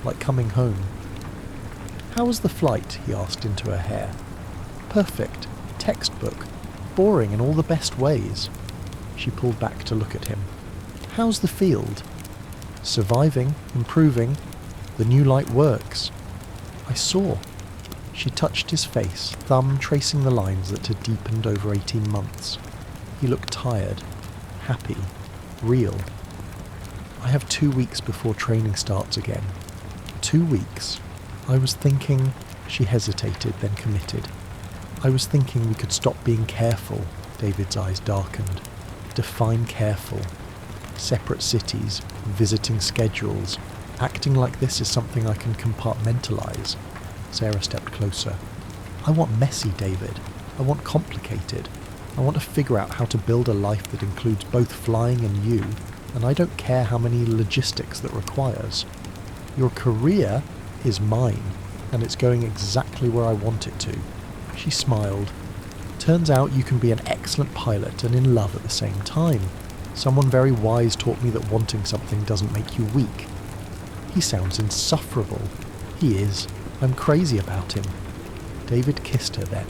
like coming home. "How was the flight?" he asked into her hair. "Perfect. Textbook. Boring in all the best ways." She pulled back to look at him. "How's the field?" "Surviving, improving. The new light works." "I saw." She touched his face, thumb tracing the lines that had deepened over 18 months. He looked tired, happy, real. "I have 2 weeks before training starts again." 2 weeks? I was thinking... She hesitated, then committed. "I was thinking we could stop being careful." David's eyes darkened. "Define careful. Separate cities, visiting schedules. Acting like this is something I can compartmentalize." Sarah stepped closer. "I want messy, David. I want complicated. I want to figure out how to build a life that includes both flying and you, and I don't care how many logistics that requires. Your career is mine, and it's going exactly where I want it to." She smiled. "Turns out you can be an excellent pilot and in love at the same time. Someone very wise taught me that wanting something doesn't make you weak." "He sounds insufferable." "He is. I'm crazy about him." David kissed her then,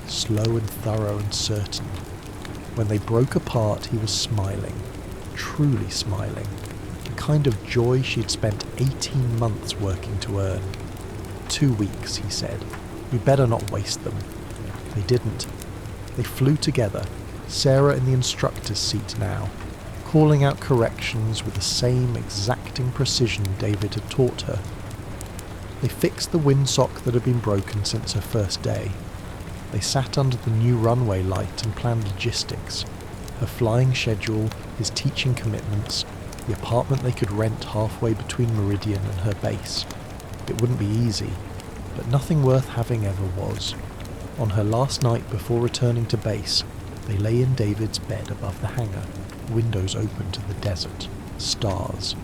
slow and thorough and certain. When they broke apart, he was smiling, truly smiling, the kind of joy she'd spent 18 months working to earn. 2 weeks, he said. "We better not waste them." They didn't. They flew together, Sarah in the instructor's seat now, calling out corrections with the same exacting precision David had taught her. They fixed the windsock that had been broken since her first day. They sat under the new runway light and planned logistics, her flying schedule, his teaching commitments, the apartment they could rent halfway between Meridian and her base. It wouldn't be easy, but nothing worth having ever was. On her last night before returning to base, they lay in David's bed above the hangar. windows open to the desert, stars.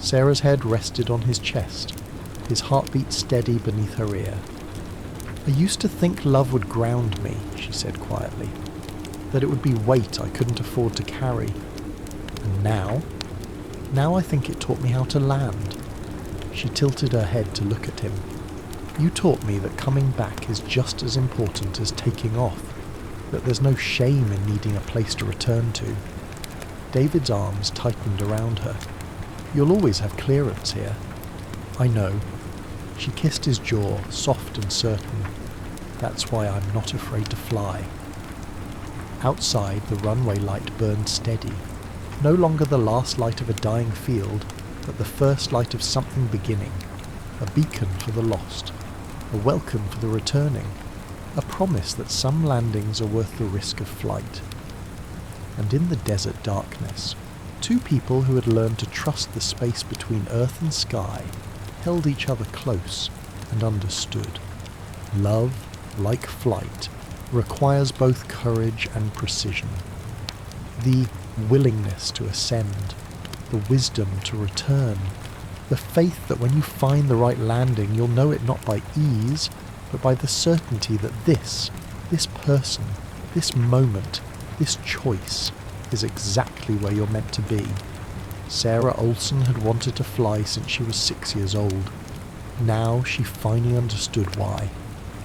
Sarah's head rested on his chest, his heartbeat steady beneath her ear. "I used to think love would ground me," she said quietly, "that it would be weight I couldn't afford to carry. And now I think it taught me how to land." She tilted her head to look at him. "You taught me that coming back is just as important as taking off, that there's no shame in needing a place to return to." David's arms tightened around her. "You'll always have clearance here." "I know." She kissed his jaw, soft and certain. "That's why I'm not afraid to fly." Outside, the runway light burned steady. No longer the last light of a dying field, but the first light of something beginning. A beacon for the lost. A welcome for the returning. A promise that some landings are worth the risk of flight. And in the desert darkness, two people who had learned to trust the space between earth and sky held each other close and understood. Love, like flight, requires both courage and precision. The willingness to ascend, the wisdom to return, the faith that when you find the right landing you'll know it not by ease, but by the certainty that this person, this moment, this choice is exactly where you're meant to be. Sarah Olsen had wanted to fly since she was 6 years old. Now she finally understood why.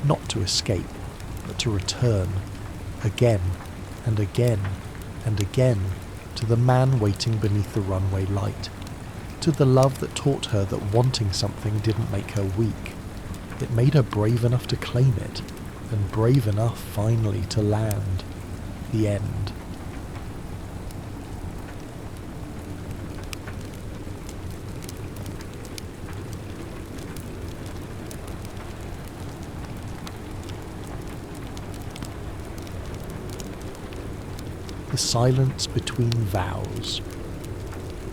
Not to escape, but to return. Again, and again, and again, to the man waiting beneath the runway light. To the love that taught her that wanting something didn't make her weak. It made her brave enough to claim it, and brave enough finally to land. The end. The silence between vows.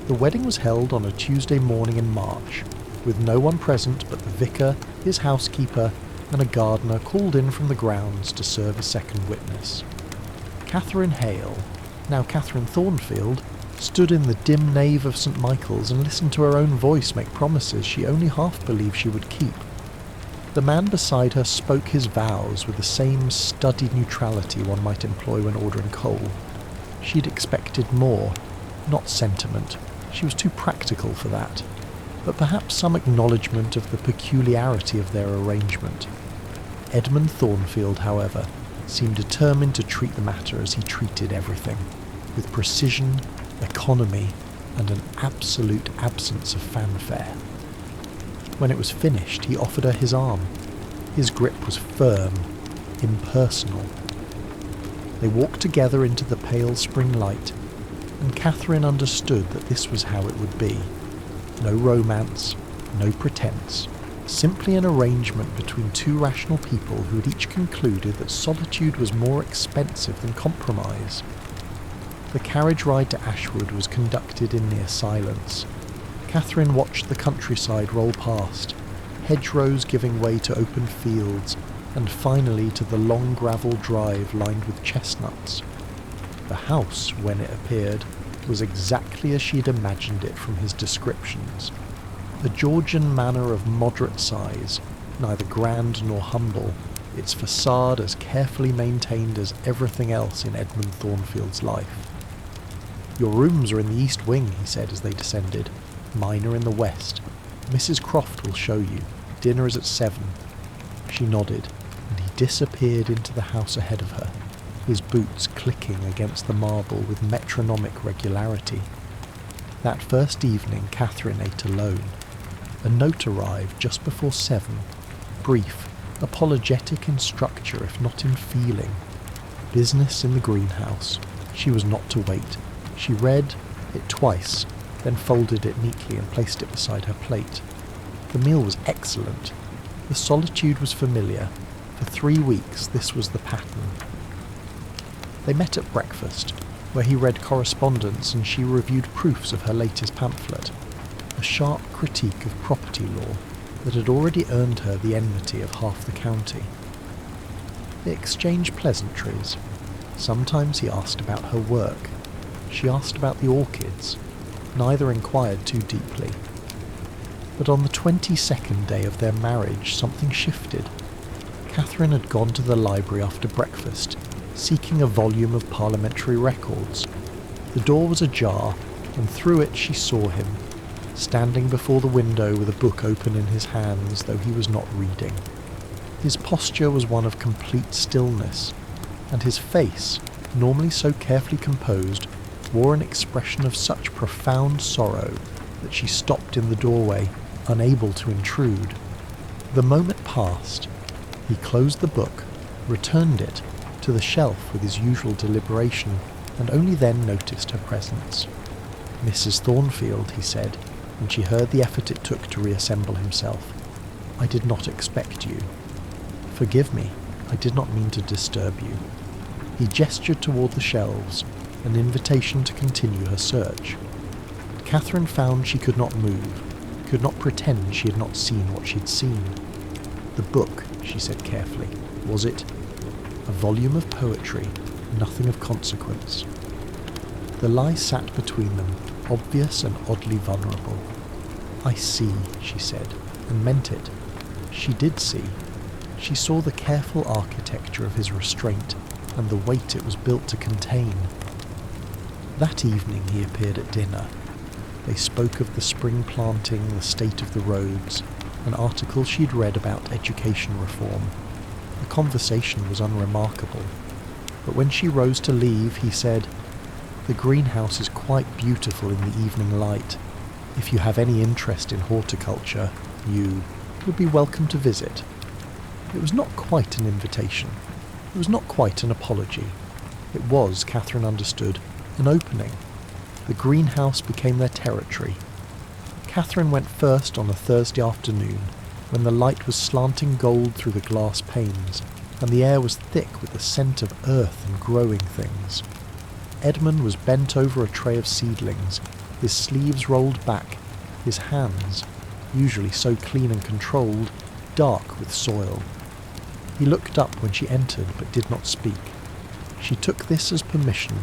The wedding was held on a Tuesday morning in March, with no one present but the vicar, his housekeeper, and a gardener called in from the grounds to serve as second witness. Catherine Hale, now Catherine Thornfield, stood in the dim nave of St. Michael's and listened to her own voice make promises she only half believed she would keep. The man beside her spoke his vows with the same studied neutrality one might employ when ordering coal. She'd expected more, not sentiment. She was too practical for that. But perhaps some acknowledgement of the peculiarity of their arrangement. Edmund Thornfield, however, seemed determined to treat the matter as he treated everything, with precision, economy, and an absolute absence of fanfare. When it was finished, he offered her his arm. His grip was firm, impersonal. They walked together into the pale spring light, and Catherine understood that this was how it would be. No romance, no pretense, simply an arrangement between two rational people who had each concluded that solitude was more expensive than compromise. The carriage ride to Ashwood was conducted in near silence. Catherine watched the countryside roll past, hedgerows giving way to open fields, and finally to the long gravel drive lined with chestnuts. The house, when it appeared, was exactly as she'd imagined it from his descriptions. A Georgian manor of moderate size, neither grand nor humble, its facade as carefully maintained as everything else in Edmund Thornfield's life. "Your rooms are in the east wing," he said as they descended. "Mine are in the west. Mrs. Croft will show you. Dinner is at 7. She nodded, and he disappeared into the house ahead of her, his boots clicking against the marble with metronomic regularity. That first evening Catherine ate alone. A note arrived just before 7, brief, apologetic in structure if not in feeling. Business in the greenhouse. She was not to wait. She read it twice, then folded it neatly and placed it beside her plate. The meal was excellent. The solitude was familiar. For 3 weeks this was the pattern. They met at breakfast, where he read correspondence and she reviewed proofs of her latest pamphlet, a sharp critique of property law that had already earned her the enmity of half the county. They exchanged pleasantries. Sometimes he asked about her work. She asked about the orchids. Neither inquired too deeply. But on the 22nd day of their marriage, something shifted. Catherine had gone to the library after breakfast, seeking a volume of parliamentary records. The door was ajar, and through it she saw him, standing before the window with a book open in his hands, though he was not reading. His posture was one of complete stillness, and his face, normally so carefully composed, wore an expression of such profound sorrow that she stopped in the doorway, unable to intrude. The moment passed. He closed the book, returned it to the shelf with his usual deliberation, and only then noticed her presence. "Mrs. Thornfield," he said, when she heard the effort it took to reassemble himself. "I did not expect you. Forgive me, I did not mean to disturb you." He gestured toward the shelves, an invitation to continue her search. Catherine found she could not move, could not pretend she had not seen what she'd seen. "The book," she said carefully. "Was it?" "A volume of poetry, nothing of consequence." The lie sat between them, obvious and oddly vulnerable. "I see," she said, and meant it. She did see. She saw the careful architecture of his restraint and the weight it was built to contain. That evening he appeared at dinner. They spoke of the spring planting, the state of the roads, an article she'd read about education reform. The conversation was unremarkable, but when she rose to leave, he said, "The greenhouse is quite beautiful in the evening light. If you have any interest in horticulture, you would be welcome to visit." It was not quite an invitation. It was not quite an apology. It was, Catherine understood, an opening. The greenhouse became their territory. Catherine went first on a Thursday afternoon, when the light was slanting gold through the glass panes, and the air was thick with the scent of earth and growing things. Edmund was bent over a tray of seedlings, his sleeves rolled back, his hands, usually so clean and controlled, dark with soil. He looked up when she entered, but did not speak. She took this as permission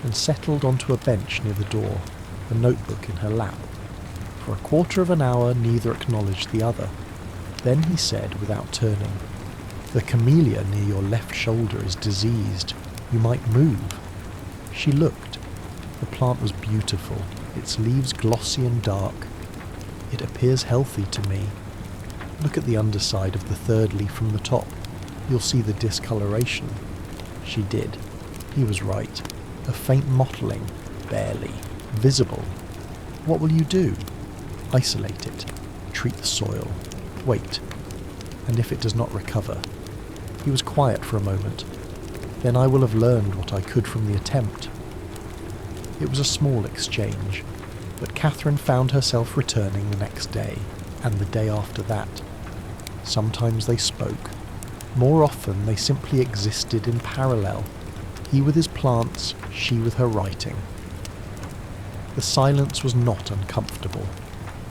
and settled onto a bench near the door, a notebook in her lap. For a quarter of an hour neither acknowledged the other. Then he said, without turning, "The camellia near your left shoulder is diseased. You might move." She looked. The plant was beautiful, its leaves glossy and dark. "It appears healthy to me. Look at the underside of the third leaf from the top. You'll see the discoloration." She did. He was right. A faint mottling, barely, visible. "What will you do?" "Isolate it. Treat the soil. Wait. And if it does not recover?" He was quiet for a moment. "Then I will have learned what I could from the attempt." It was a small exchange, but Catherine found herself returning the next day, and the day after that. Sometimes they spoke. More often they simply existed in parallel, he with his plants, she with her writing. The silence was not uncomfortable.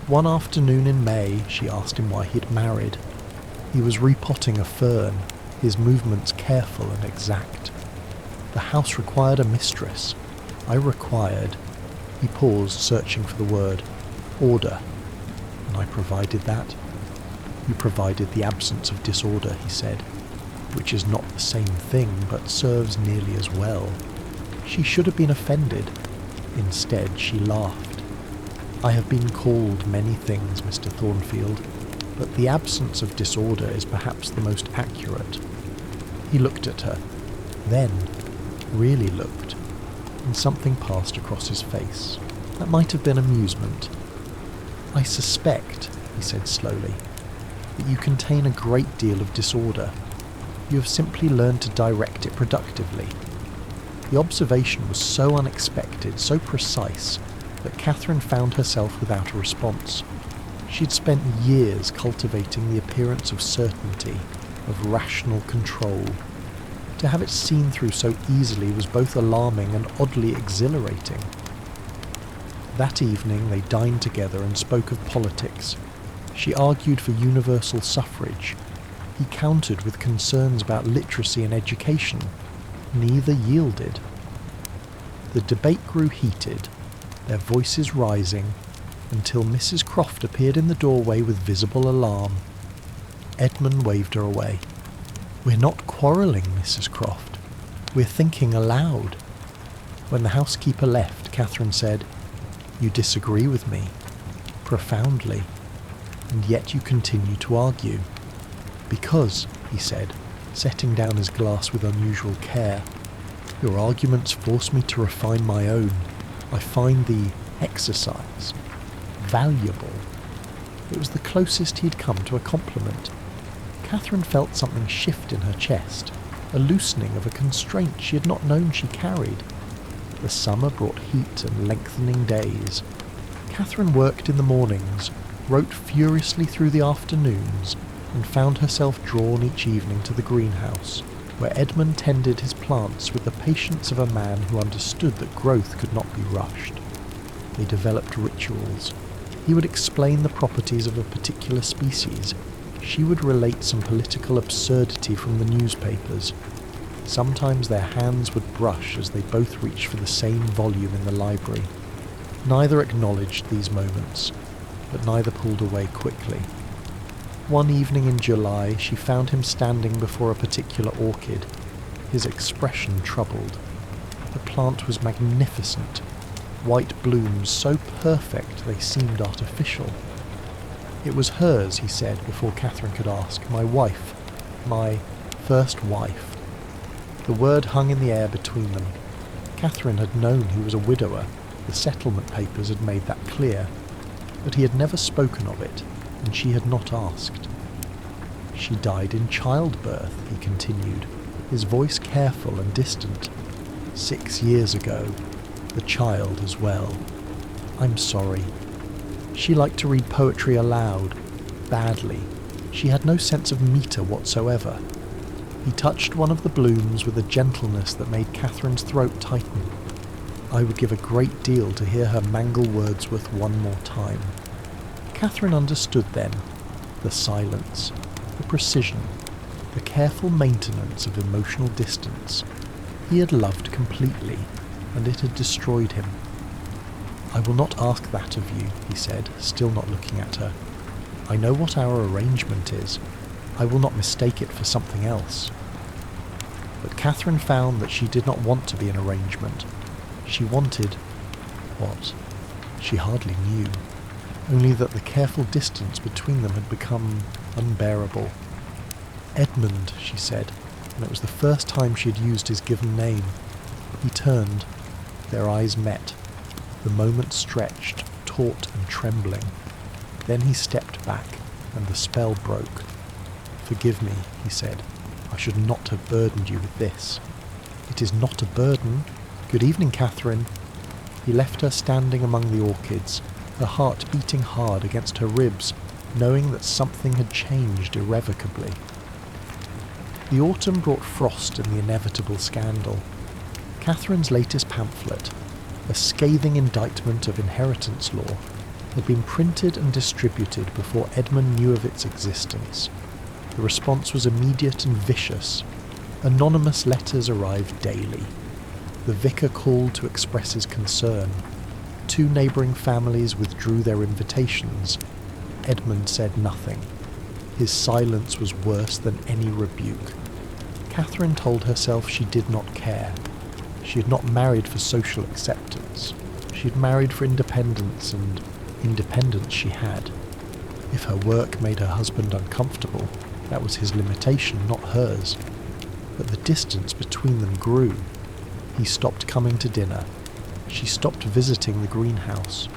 One afternoon in May, she asked him why he'd married. He was repotting a fern, his movements careful and exact. "The house required a mistress. I required," he paused, searching for the word, "order. And I provided that." "You provided the absence of disorder," he said, "which is not the same thing, but serves nearly as well." She should have been offended. Instead, she laughed. "I have been called many things, Mr. Thornfield, but the absence of disorder is perhaps the most accurate." He looked at her, then really looked, and something passed across his face. That might have been amusement. "I suspect," he said slowly, "that you contain a great deal of disorder. You have simply learned to direct it productively." The observation was so unexpected, so precise, that Catherine found herself without a response. She'd spent years cultivating the appearance of certainty, of rational control. To have it seen through so easily was both alarming and oddly exhilarating. That evening they dined together and spoke of politics. She argued for universal suffrage. He countered with concerns about literacy and education. Neither yielded. The debate grew heated, their voices rising, until Mrs. Croft appeared in the doorway with visible alarm. Edmund waved her away. "We're not quarrelling, Mrs. Croft. We're thinking aloud." When the housekeeper left, Catherine said, "You disagree with me, profoundly, and yet you continue to argue." "Because," he said, setting down his glass with unusual care, "your arguments force me to refine my own. I find the exercise valuable." It was the closest he had come to a compliment. Catherine felt something shift in her chest, a loosening of a constraint she had not known she carried. The summer brought heat and lengthening days. Catherine worked in the mornings, wrote furiously through the afternoons, and found herself drawn each evening to the greenhouse, where Edmund tended his plants with the patience of a man who understood that growth could not be rushed. They developed rituals. He would explain the properties of a particular species. She would relate some political absurdity from the newspapers. Sometimes their hands would brush as they both reached for the same volume in the library. Neither acknowledged these moments, but neither pulled away quickly. One evening in July, she found him standing before a particular orchid, his expression troubled. The plant was magnificent, white blooms so perfect they seemed artificial. It was hers, he said, before Catherine could ask. "My wife. My first wife." The word hung in the air between them. Catherine had known he was a widower. The settlement papers had made that clear. But he had never spoken of it, and she had not asked. "She died in childbirth," he continued, his voice careful and distant. "6 years ago. The child as well. I'm sorry." She liked to read poetry aloud, badly. She had no sense of metre whatsoever. He touched one of the blooms with a gentleness that made Catherine's throat tighten. I would give a great deal to hear her mangle Wordsworth one more time. Catherine understood then the silence, the precision, the careful maintenance of emotional distance. He had loved completely, and it had destroyed him. "I will not ask that of you," he said, still not looking at her. "I know what our arrangement is. I will not mistake it for something else." But Catherine found that she did not want to be an arrangement. She wanted what? She hardly knew, only that the careful distance between them had become unbearable. "Edmund," she said, and it was the first time she had used his given name. He turned. Their eyes met. The moment stretched, taut and trembling. Then he stepped back, and the spell broke. "Forgive me," he said. "I should not have burdened you with this." "It is not a burden. Good evening, Catherine." He left her standing among the orchids, her heart beating hard against her ribs, knowing that something had changed irrevocably. The autumn brought frost and the inevitable scandal. Catherine's latest pamphlet, a scathing indictment of inheritance law, had been printed and distributed before Edmund knew of its existence. The response was immediate and vicious. Anonymous letters arrived daily. The vicar called to express his concern. 2 neighbouring families withdrew their invitations. Edmund said nothing. His silence was worse than any rebuke. Catherine told herself she did not care. She had not married for social acceptance. She had married for independence, and independence she had. If her work made her husband uncomfortable, that was his limitation, not hers. But the distance between them grew. He stopped coming to dinner. She stopped visiting the greenhouse.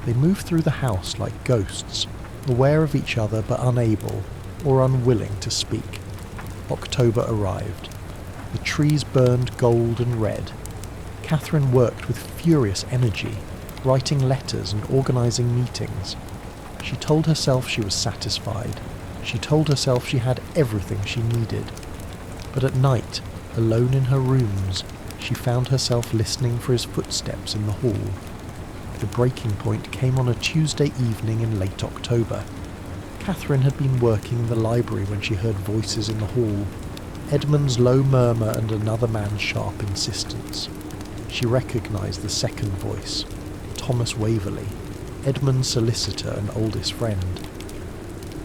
They moved through the house like ghosts, aware of each other but unable or unwilling to speak. October arrived. The trees burned gold and red. Catherine worked with furious energy, writing letters and organising meetings. She told herself she was satisfied. She told herself she had everything she needed. But at night, alone in her rooms, she found herself listening for his footsteps in the hall. The breaking point came on a Tuesday evening in late October. Catherine had been working in the library when she heard voices in the hall, Edmund's low murmur and another man's sharp insistence. She recognised the second voice, Thomas Waverley, Edmund's solicitor and oldest friend.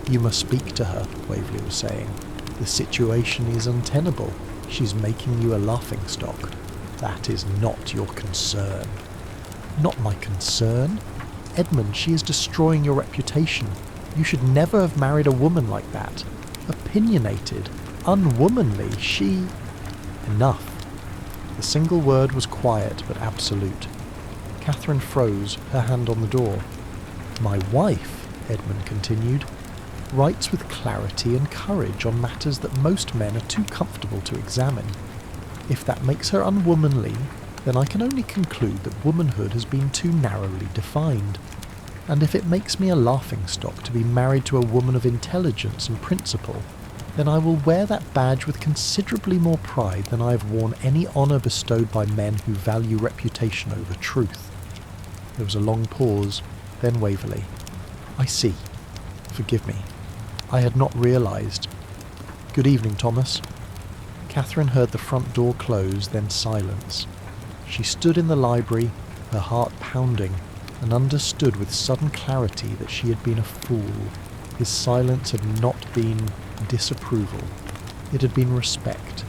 "You must speak to her," Waverley was saying. "The situation is untenable. She's making you a laughingstock. That is not your concern." "Not my concern? Edmund, she is destroying your reputation. You should never have married a woman like that. Opinionated, unwomanly, she..." Enough. The single word was quiet but absolute. Catherine froze, her hand on the door. "My wife," Edmund continued, "writes with clarity and courage on matters that most men are too comfortable to examine. If that makes her unwomanly, then I can only conclude that womanhood has been too narrowly defined. And if it makes me a laughingstock to be married to a woman of intelligence and principle, then I will wear that badge with considerably more pride than I have worn any honour bestowed by men who value reputation over truth." There was a long pause, then Waverley. "I see. Forgive me. I had not realised. Good evening, Thomas." Catherine heard the front door close, then silence. She stood in the library, her heart pounding, and understood with sudden clarity that she had been a fool. His silence had not been disapproval. It had been respect.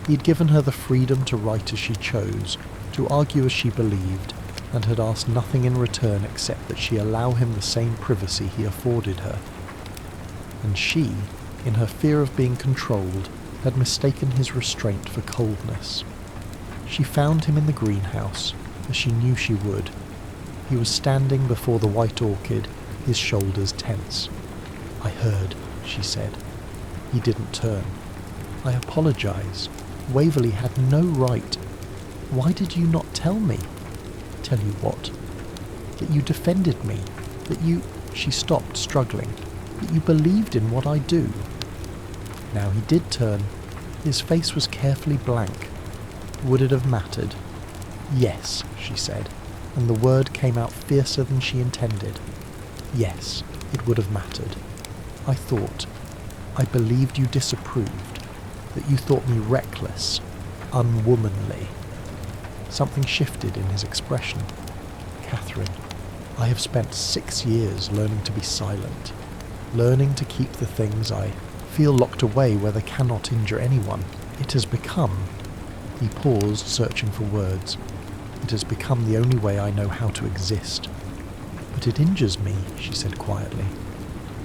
He had given her the freedom to write as she chose, to argue as she believed, and had asked nothing in return except that she allow him the same privacy he afforded her. And she, in her fear of being controlled, had mistaken his restraint for coldness. She found him in the greenhouse, as she knew she would. He was standing before the white orchid, his shoulders tense. "I heard," she said. He didn't turn. "I apologise. Waverley had no right. Why did you not tell me?" "Tell you what?" "That you defended me. That you..." She stopped, struggling. "That you believed in what I do." Now he did turn. His face was carefully blank. Would it have mattered? "Yes," she said, and the word came out fiercer than she intended. "Yes, it would have mattered. I believed you disapproved, that you thought me reckless, unwomanly." Something shifted in his expression. "Catherine, I have spent 6 years learning to be silent, learning to keep the things I feel locked away where they cannot injure anyone. It has become..." He paused, searching for words. "It has become the only way I know how to exist." "But it injures me," she said quietly.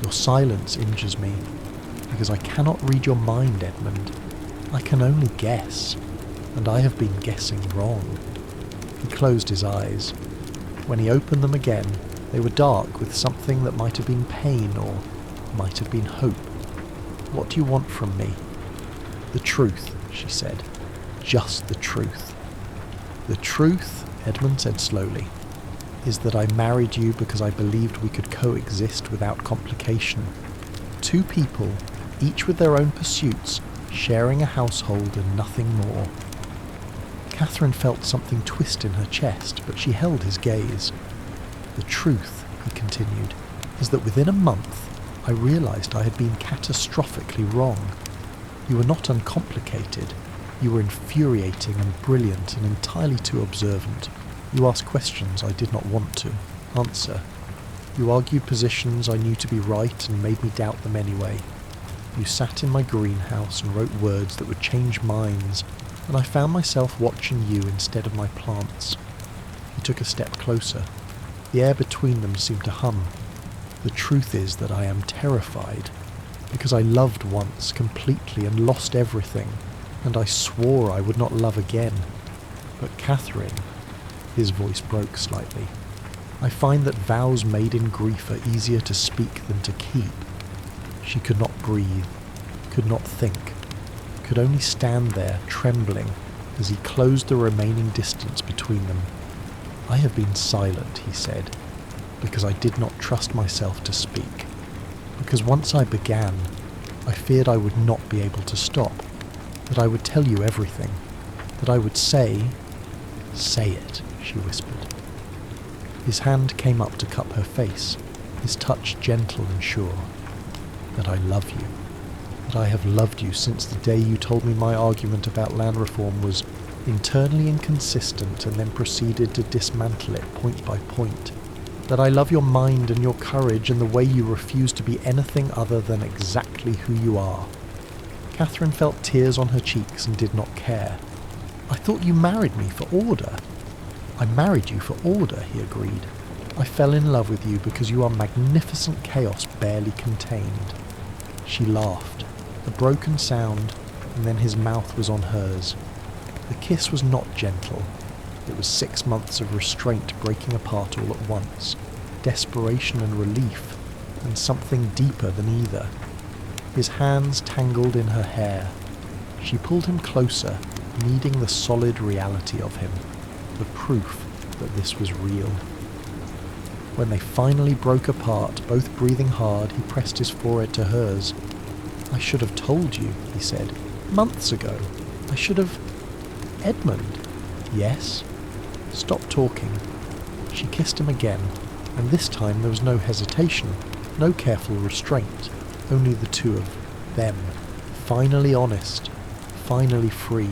"Your silence injures me, because I cannot read your mind, Edmund. I can only guess, and I have been guessing wrong." He closed his eyes. When he opened them again, they were dark with something that might have been pain or might have been hope. "What do you want from me?" "The truth," she said. "Just the truth." "The truth," Edmund said slowly, "is that I married you because I believed we could coexist without complication. Two people, each with their own pursuits, sharing a household and nothing more." Catherine felt something twist in her chest, but she held his gaze. "The truth," he continued, "is that within a month I realised I had been catastrophically wrong. You were not uncomplicated. You were infuriating and brilliant and entirely too observant. You asked questions I did not want to answer. You argued positions I knew to be right and made me doubt them anyway. You sat in my greenhouse and wrote words that would change minds, and I found myself watching you instead of my plants." He took a step closer. The air between them seemed to hum. "The truth is that I am terrified, because I loved once completely and lost everything, and I swore I would not love again. But Catherine..." His voice broke slightly. "I find that vows made in grief are easier to speak than to keep." She could not breathe, could not think, could only stand there, trembling, as he closed the remaining distance between them. "I have been silent," he said, "because I did not trust myself to speak. Because once I began, I feared I would not be able to stop, that I would tell you everything, that I would say..." "Say it," she whispered. His hand came up to cup her face, his touch gentle and sure. "That I love you. That I have loved you since the day you told me my argument about land reform was internally inconsistent, and then proceeded to dismantle it point by point. That I love your mind and your courage and the way you refuse to be anything other than exactly who you are. Catherine felt tears on her cheeks and did not care. I thought you married me for order. I married you for order, he agreed. I fell in love with you because you are magnificent chaos barely contained. She laughed, a broken sound, and then his mouth was on hers. The kiss was not gentle. It was 6 months of restraint breaking apart all at once, desperation and relief, and something deeper than either. His hands tangled in her hair. She pulled him closer, needing the solid reality of him, the proof that this was real. When they finally broke apart, both breathing hard, he pressed his forehead to hers. I should have told you, he said, months ago. I should have... Edmund. Yes? Stop talking. She kissed him again, and this time there was no hesitation, no careful restraint, only the two of them, finally honest, finally free.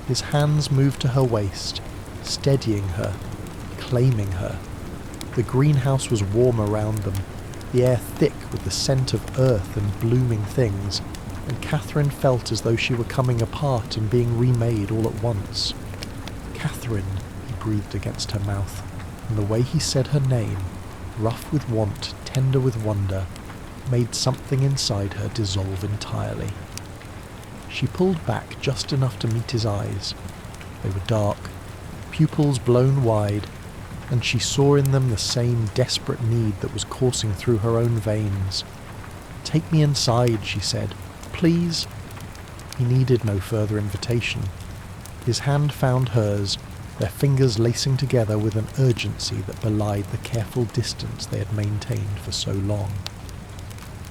His hands moved to her waist, steadying her, claiming her. The greenhouse was warm around them, the air thick with the scent of earth and blooming things, and Catherine felt as though she were coming apart and being remade all at once. Catherine, he breathed against her mouth, and the way he said her name, rough with want, tender with wonder, made something inside her dissolve entirely. She pulled back just enough to meet his eyes. They were dark, pupils blown wide, and she saw in them the same desperate need that was coursing through her own veins. Take me inside, she said. Please. He needed no further invitation. His hand found hers, their fingers lacing together with an urgency that belied the careful distance they had maintained for so long.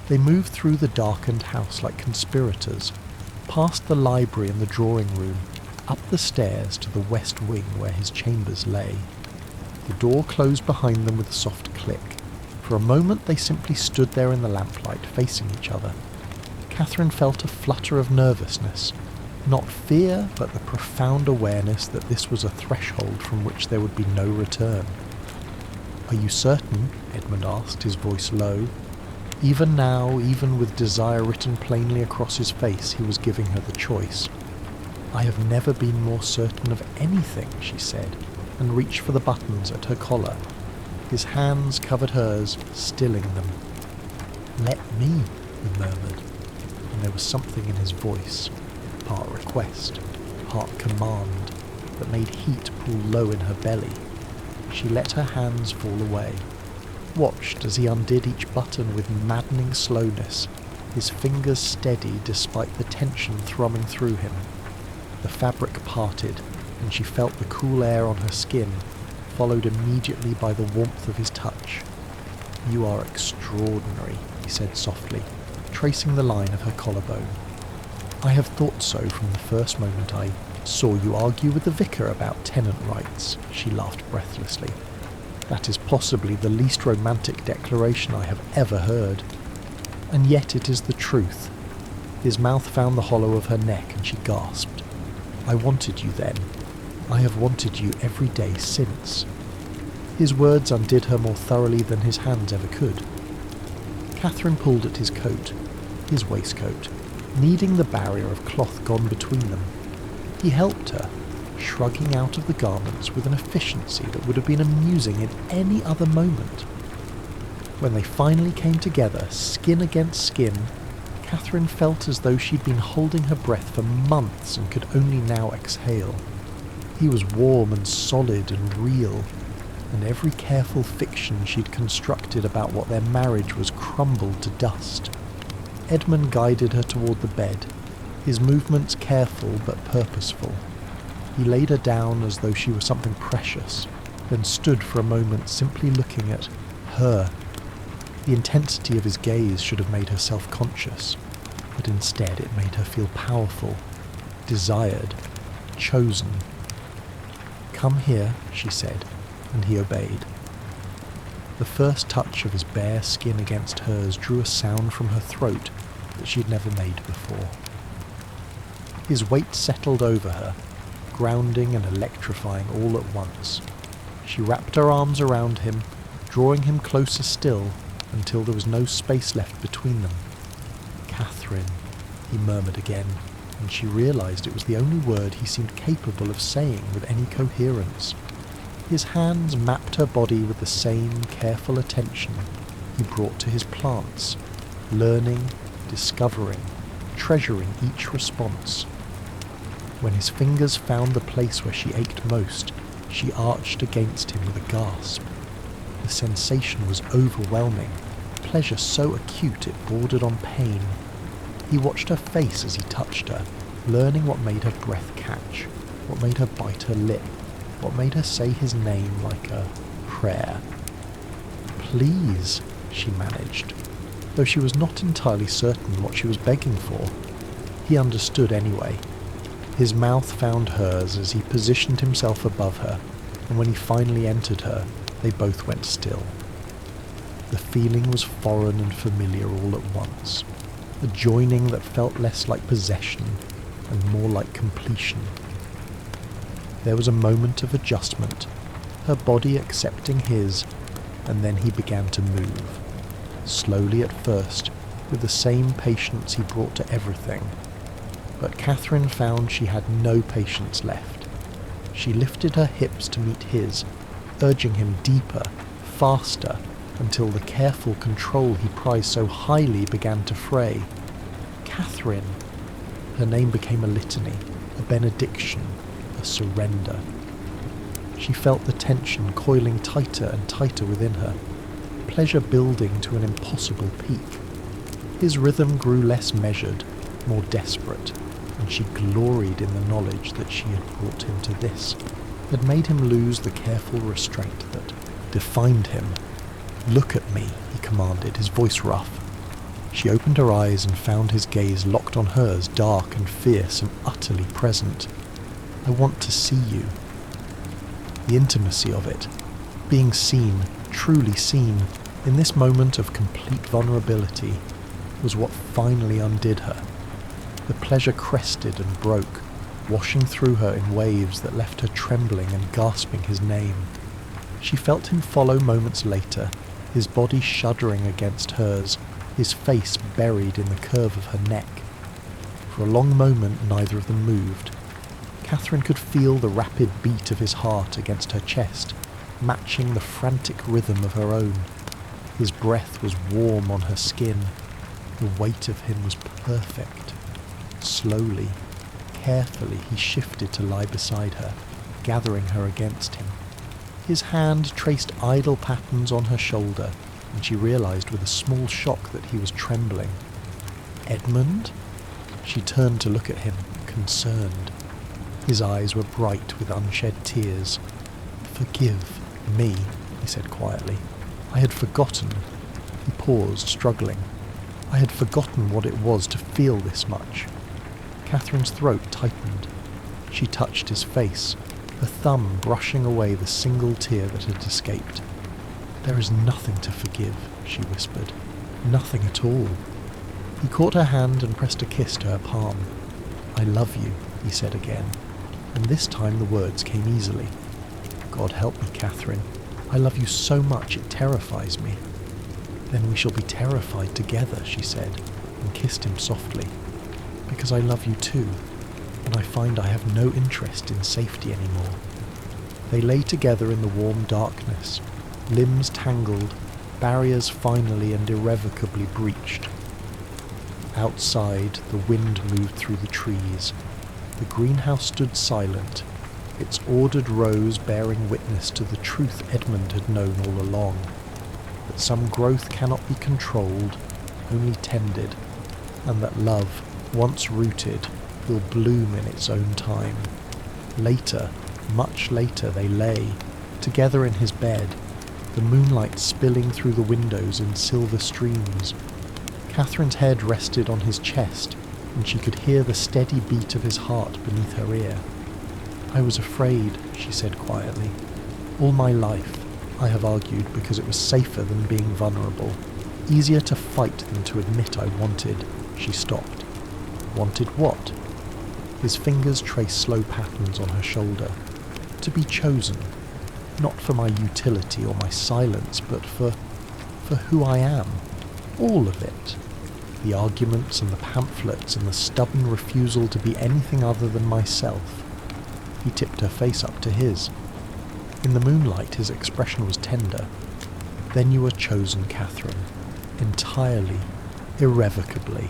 They moved through the darkened house like conspirators, past the library and the drawing room, up the stairs to the west wing where his chambers lay. The door closed behind them with a soft click. For a moment they simply stood there in the lamplight, facing each other. Catherine felt a flutter of nervousness, not fear, but the profound awareness that this was a threshold from which there would be no return. Are you certain? Edmund asked, his voice low. Even now, even with desire written plainly across his face, he was giving her the choice. I have never been more certain of anything, she said, and reached for the buttons at her collar. His hands covered hers, stilling them. Let me, he murmured, and there was something in his voice, part request, part command, that made heat pool low in her belly. She let her hands fall away, watched as he undid each button with maddening slowness, his fingers steady despite the tension thrumming through him. The fabric parted, and she felt the cool air on her skin, followed immediately by the warmth of his touch. You are extraordinary, he said softly, tracing the line of her collarbone. I have thought so from the first moment I saw you argue with the vicar about tenant rights, she laughed breathlessly. That is possibly the least romantic declaration I have ever heard. And yet it is the truth. His mouth found the hollow of her neck and she gasped. I wanted you then. I have wanted you every day since. His words undid her more thoroughly than his hands ever could. Catherine pulled at his coat, his waistcoat, needing the barrier of cloth gone between them. He helped her, shrugging out of the garments with an efficiency that would have been amusing in any other moment. When they finally came together, skin against skin, Catherine felt as though she'd been holding her breath for months and could only now exhale. He was warm and solid and real, and every careful fiction she'd constructed about what their marriage was crumbled to dust. Edmund guided her toward the bed, his movements careful but purposeful. He laid her down as though she were something precious, then stood for a moment simply looking at her. The intensity of his gaze should have made her self-conscious, but instead it made her feel powerful, desired, chosen. Come here, she said, and he obeyed. The first touch of his bare skin against hers drew a sound from her throat that she'd never made before. His weight settled over her, grounding and electrifying all at once. She wrapped her arms around him, drawing him closer still until there was no space left between them. "Catherine," he murmured again, and she realized it was the only word he seemed capable of saying with any coherence. His hands mapped her body with the same careful attention he brought to his plants, learning, discovering, treasuring each response. When his fingers found the place where she ached most, she arched against him with a gasp. The sensation was overwhelming, pleasure so acute it bordered on pain. He watched her face as he touched her, learning what made her breath catch, what made her bite her lip, what made her say his name like a prayer. "Please," she managed, though she was not entirely certain what she was begging for. He understood anyway. His mouth found hers as he positioned himself above her, and when he finally entered her, they both went still. The feeling was foreign and familiar all at once, a joining that felt less like possession and more like completion. There was a moment of adjustment, her body accepting his, and then he began to move, slowly at first, with the same patience he brought to everything. But Catherine found she had no patience left. She lifted her hips to meet his, urging him deeper, faster, until the careful control he prized so highly began to fray. "Catherine!" Her name became a litany, a benediction, a surrender. She felt the tension coiling tighter and tighter within her, pleasure building to an impossible peak. His rhythm grew less measured, more desperate, and she gloried in the knowledge that she had brought him to this, had made him lose the careful restraint that defined him. "Look at me," he commanded, his voice rough. She opened her eyes and found his gaze locked on hers, dark and fierce and utterly present. "I want to see you." The intimacy of it, being seen, truly seen, in this moment of complete vulnerability, was what finally undid her. The pleasure crested and broke, washing through her in waves that left her trembling and gasping his name. She felt him follow moments later, his body shuddering against hers, his face buried in the curve of her neck. For a long moment neither of them moved. Catherine could feel the rapid beat of his heart against her chest, matching the frantic rhythm of her own. His breath was warm on her skin. The weight of him was perfect. Slowly, carefully, he shifted to lie beside her, gathering her against him. His hand traced idle patterns on her shoulder, and she realized with a small shock that he was trembling. "Edmund?" She turned to look at him, concerned. His eyes were bright with unshed tears. "Forgive me," he said quietly. "I had forgotten." He paused, struggling. "I had forgotten what it was to feel this much." Catherine's throat tightened. She touched his face, her thumb brushing away the single tear that had escaped. "There is nothing to forgive," she whispered. "Nothing at all." He caught her hand and pressed a kiss to her palm. "I love you," he said again, and this time the words came easily. "God help me, Catherine. I love you so much it terrifies me." "Then we shall be terrified together," she said, and kissed him softly. "Because I love you too, and I find I have no interest in safety anymore." They lay together in the warm darkness, limbs tangled, barriers finally and irrevocably breached. Outside, the wind moved through the trees. The greenhouse stood silent, its ordered rows bearing witness to the truth Edmund had known all along, that some growth cannot be controlled, only tended, and that love, once rooted, will bloom in its own time. Later, much later, they lay, together in his bed, the moonlight spilling through the windows in silver streams. Catherine's head rested on his chest, and she could hear the steady beat of his heart beneath her ear. "I was afraid," she said quietly. "All my life, I have argued because it was safer than being vulnerable, easier to fight than to admit I wanted." She stopped. "Wanted what?" His fingers traced slow patterns on her shoulder. To be chosen, not for my utility or my silence, but for who I am. All of it. The arguments and the pamphlets and the stubborn refusal to be anything other than myself. He tipped her face up to his. In the moonlight, his expression was tender. Then you were chosen, Catherine. Entirely, irrevocably,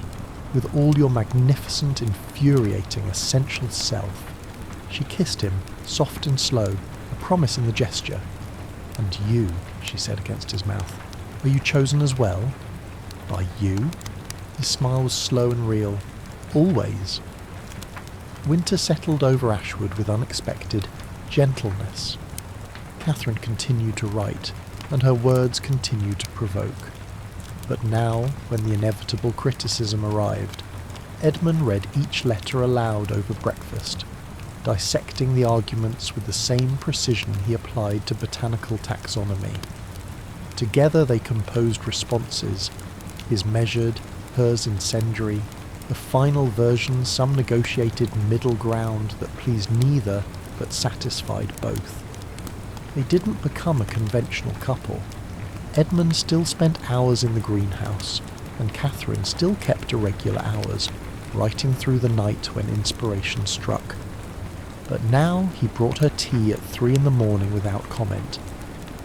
with all your magnificent, infuriating, essential self. She kissed him, soft and slow, a promise in the gesture. And you, she said against his mouth, are you chosen as well? By you? His smile was slow and real. Always. Winter settled over Ashwood with unexpected gentleness. Catherine continued to write, and her words continued to provoke. But now, when the inevitable criticism arrived, Edmund read each letter aloud over breakfast, dissecting the arguments with the same precision he applied to botanical taxonomy. Together they composed responses, his measured, hers incendiary, the final version some negotiated middle ground that pleased neither but satisfied both. They didn't become a conventional couple. Edmund still spent hours in the greenhouse, and Catherine still kept irregular hours, writing through the night when inspiration struck. But now he brought her tea at 3 a.m. without comment,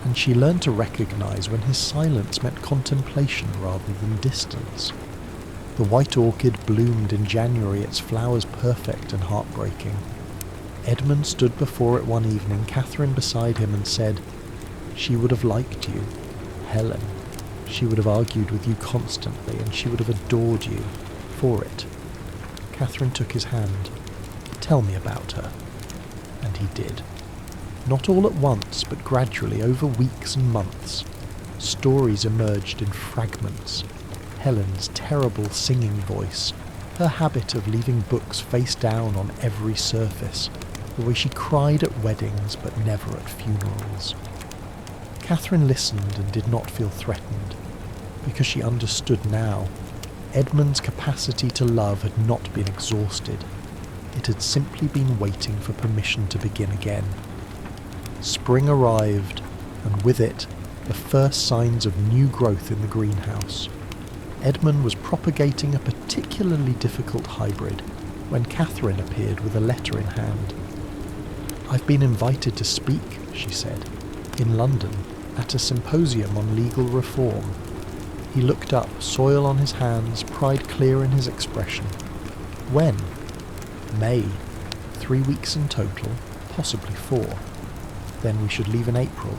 and she learned to recognise when his silence meant contemplation rather than distance. The white orchid bloomed in January, its flowers perfect and heartbreaking. Edmund stood before it one evening, Catherine beside him, and said, "She would have liked you, Helen. She would have argued with you constantly, and she would have adored you for it." Catherine took his hand. "Tell me about her." And he did. Not all at once, but gradually, over weeks and months. Stories emerged in fragments. Helen's terrible singing voice, her habit of leaving books face down on every surface, the way she cried at weddings but never at funerals. Catherine listened and did not feel threatened, because she understood now. Edmund's capacity to love had not been exhausted. It had simply been waiting for permission to begin again. Spring arrived, and with it, the first signs of new growth in the greenhouse. Edmund was propagating a particularly difficult hybrid when Catherine appeared with a letter in hand. "I've been invited to speak," she said, "in London, at a symposium on legal reform." He looked up, soil on his hands, pride clear in his expression. "When?" "May. 3 weeks in total, possibly 4. Then we should leave in April.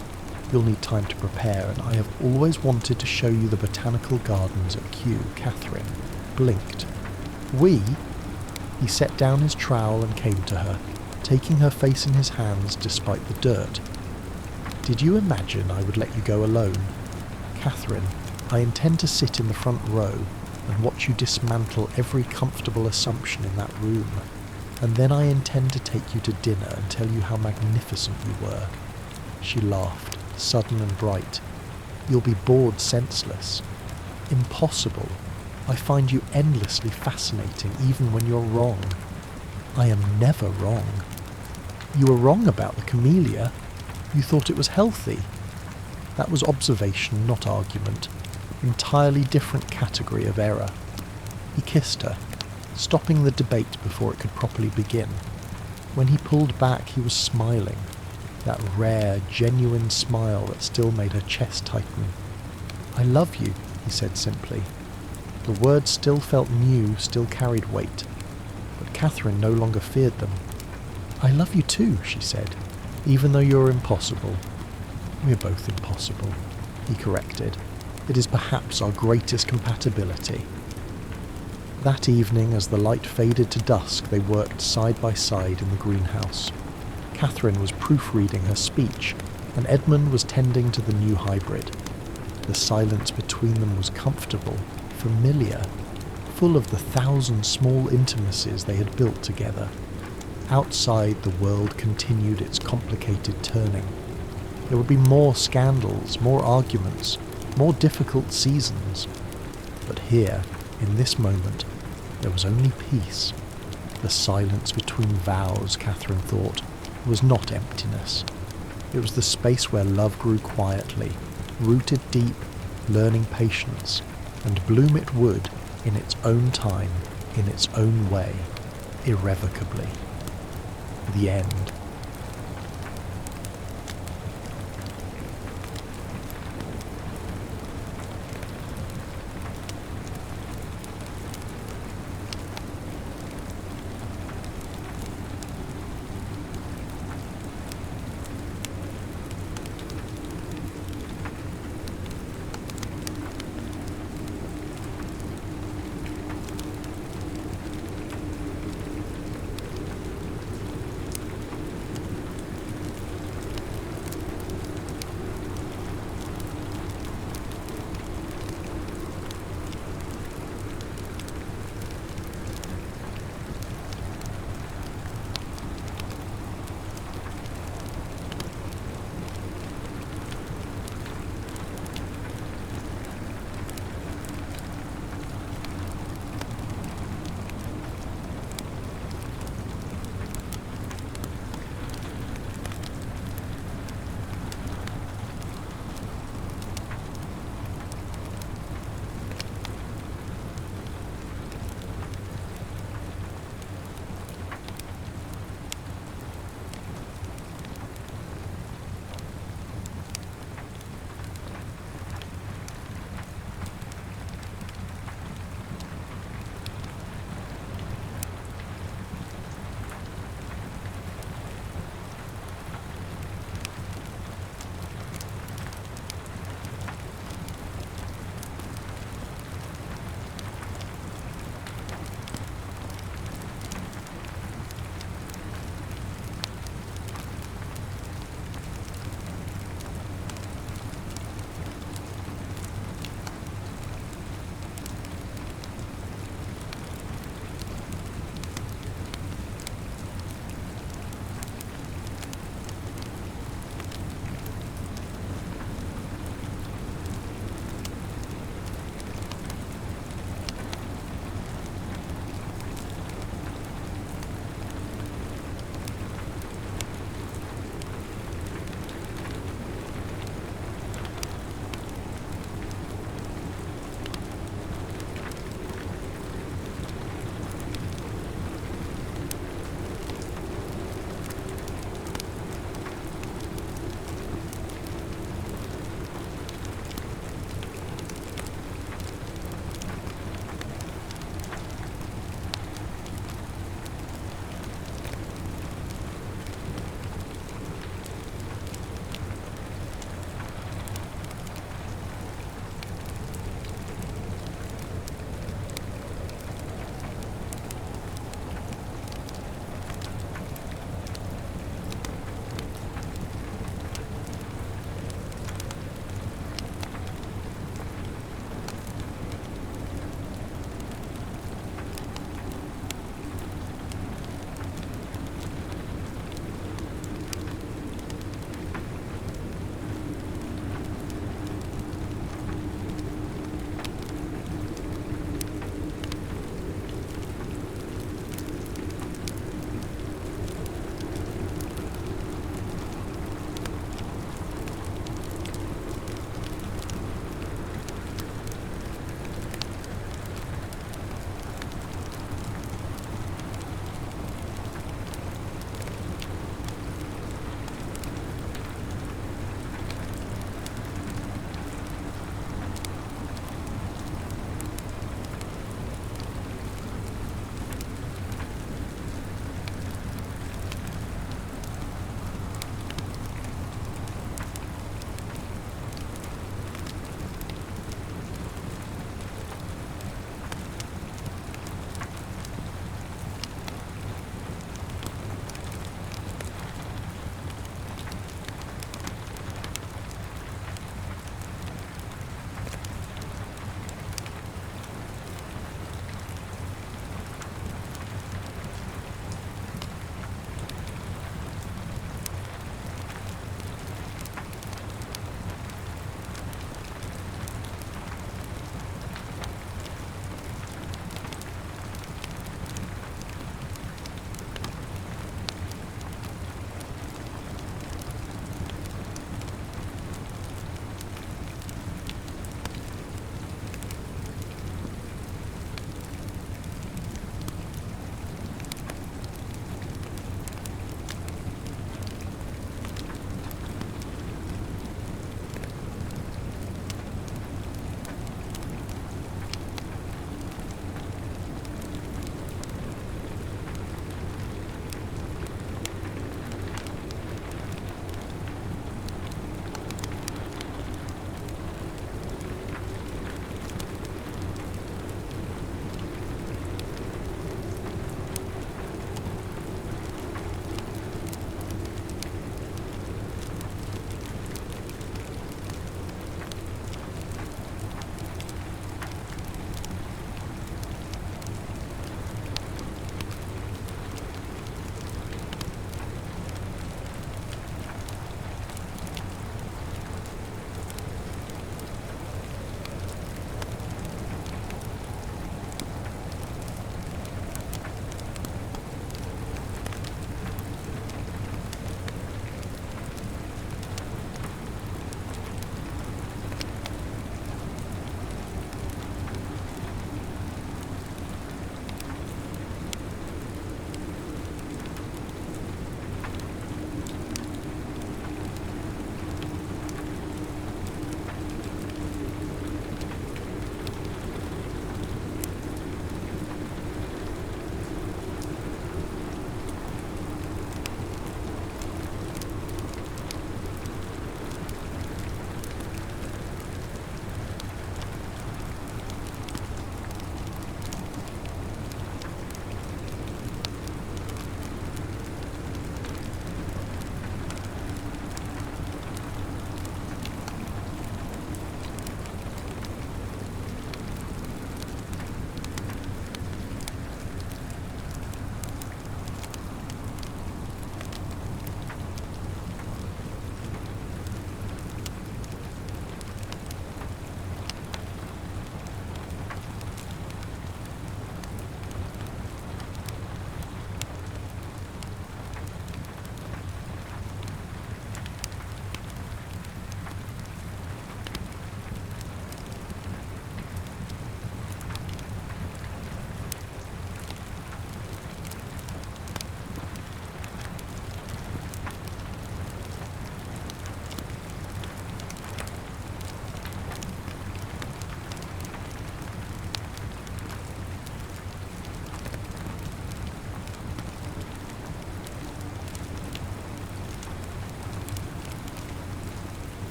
You'll need time to prepare, and I have always wanted to show you the botanical gardens at Kew." Catherine blinked. "We?" He set down his trowel and came to her, taking her face in his hands despite the dirt. "Did you imagine I would let you go alone? Catherine, I intend to sit in the front row and watch you dismantle every comfortable assumption in that room. And then I intend to take you to dinner and tell you how magnificent you were." She laughed, sudden and bright. "You'll be bored senseless." "Impossible. I find you endlessly fascinating even when you're wrong." "I am never wrong." "You were wrong about the camellia. You thought it was healthy." That was observation, not argument. Entirely different category of error. He kissed her, stopping the debate before it could properly begin. When he pulled back, he was smiling, that rare, genuine smile that still made her chest tighten. "I love you," he said simply. The words still felt new, still carried weight, but Catherine no longer feared them. "I love you too," she said, "even though you're impossible." "We're both impossible," he corrected. "It is perhaps our greatest compatibility." That evening, as the light faded to dusk, they worked side by side in the greenhouse. Catherine was proofreading her speech, and Edmund was tending to the new hybrid. The silence between them was comfortable, familiar, full of the 1,000 small intimacies they had built together. Outside, the world continued its complicated turning. There would be more scandals, more arguments, more difficult seasons. But here, in this moment, there was only peace. The silence between vows, Catherine thought, was not emptiness. It was the space where love grew quietly, rooted deep, learning patience, and bloom it would, in its own time, in its own way, irrevocably. The end.